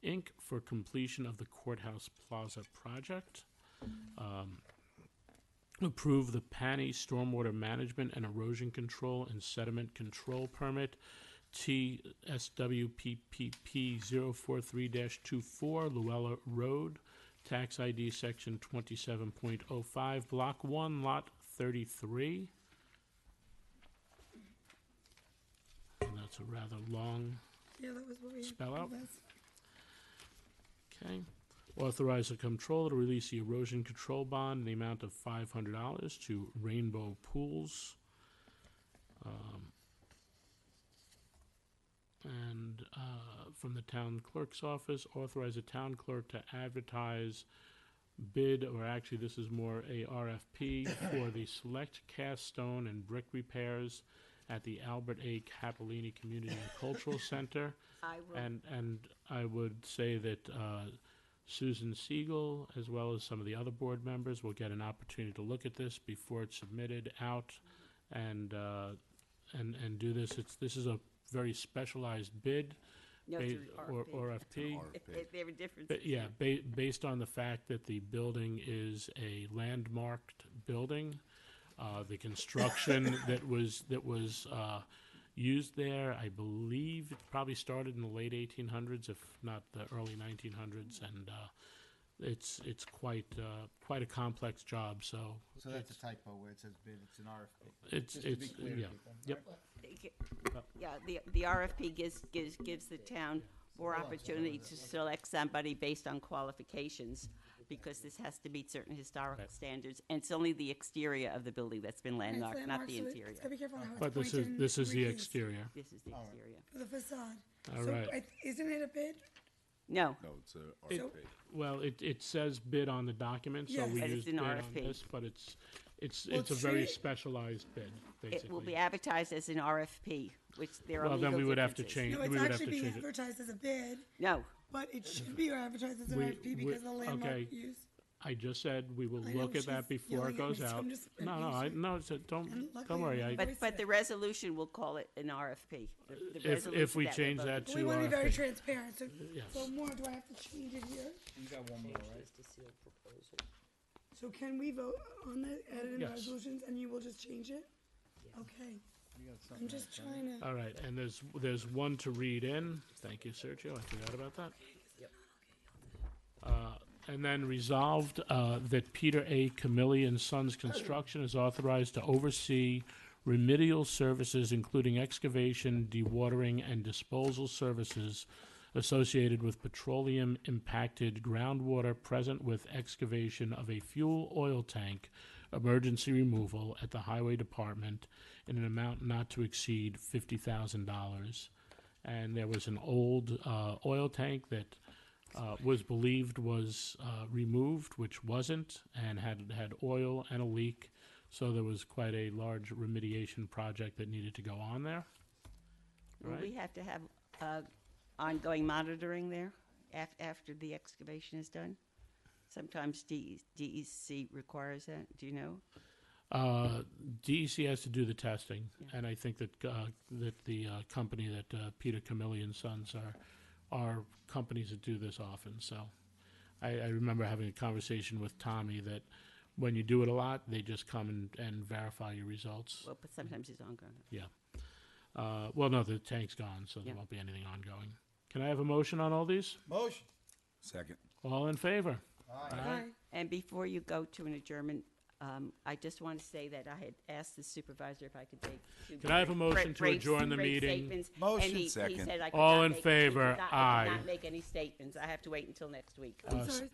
Inc. for completion of the Courthouse Plaza project. Approve the PANI Stormwater Management and Erosion Control and Sediment Control Permit, TSWPPP 043-24, Luella Road, Tax ID Section 27.05, Block 1, Lot 33. And that's a rather long Yeah, that was what we had. spell out. That's- Okay. Authorize the Comptroller to release the erosion control bond in the amount of $500 to Rainbow Pools. And from the town clerk's office, authorize the town clerk to advertise bid, or actually this is more a RFP, for the select cast stone and brick repairs at the Albert A. Capellini Community and Cultural Center. And I would say that Susan Siegel, as well as some of the other board members, will get an opportunity to look at this before it's submitted out and do this. This is a very specialized bid, No, ba- it's an or RFP. RFP. There are differences. But yeah, based on the fact that the building is a landmarked building, The construction that was used there, I believe it probably started in the late 1800s, if not the early 1900s, and it's quite a complex job. So So that's a typo where it says bid, it's an RFP. it's Just to be clear to yeah, people. yep. Yeah, the RFP gives the town more opportunity to select somebody based on qualifications, because this has to meet certain historical Right. standards, and it's only the exterior of the building that's been And it's landmarked, not the so interior. It's gotta be careful how it's But pointed and this is the reduced exterior. This is the exterior. For the facade. All So right. isn't it a bid? No, No, it's a RFP. Well, it says bid on the document, so Yes. we But it's use an bid on RFP. this, but it's Well, a very treat- specialized bid, basically. it will be advertised as an RFP, which there are Well, legal then we would have to differences. change, No, we it's would have actually to being change it. advertised as a bid, No, but it should be advertised as an We- RFP we- because of the landmark okay. use. I just said we will I know, look at that she's before it yelling at me, goes so out. I'm just No, confused. don't And luckily don't worry. I'm I, not- but the resolution will call it an RFP. The if resolution we we're change voting that for. We to want to be very RFP. transparent, so, Yes. so more, do I have to change it here? You got one more, right? To sealed proposal. So can we vote on the edit in the Yes. resolutions and you will just change it? Okay, You got something I'm just else, right? trying to, All right, and there's one to read in. Thank you, Sergio. I forgot about that. And then resolved that Peter A. Camilli and Sons Construction is authorized to oversee remedial services, including excavation, dewatering, and disposal services associated with petroleum-impacted groundwater present with excavation of a fuel oil tank emergency removal at the Highway Department in an amount not to exceed $50,000. And there was an old oil tank that was believed was removed, which wasn't, and had oil and a leak. So there was quite a large remediation project that needed to go on there. Will Right. we have to have ongoing monitoring there after the excavation is done? Sometimes DEC requires that, do you know? DEC has to do the testing, and I think that the company that Peter Camilli and Sons are companies that do this often. So I remember having a conversation with Tommy that when you do it a lot, they just come and verify your results. Well, but sometimes it's ongoing. Yeah. Well, no, the tank's gone, so there Yeah. won't be anything ongoing. Can I have a motion on all these? Motion. Second. All in favor? aye. And before you go to an adjournment, I just want to say that I had asked the supervisor if I could take two. Can I have a motion to brief adjourn the meeting? statements, Motion. And he Second. said I could All not in make- favor? I could Aye. not make any statements. I have to wait until next week. I'm sorry,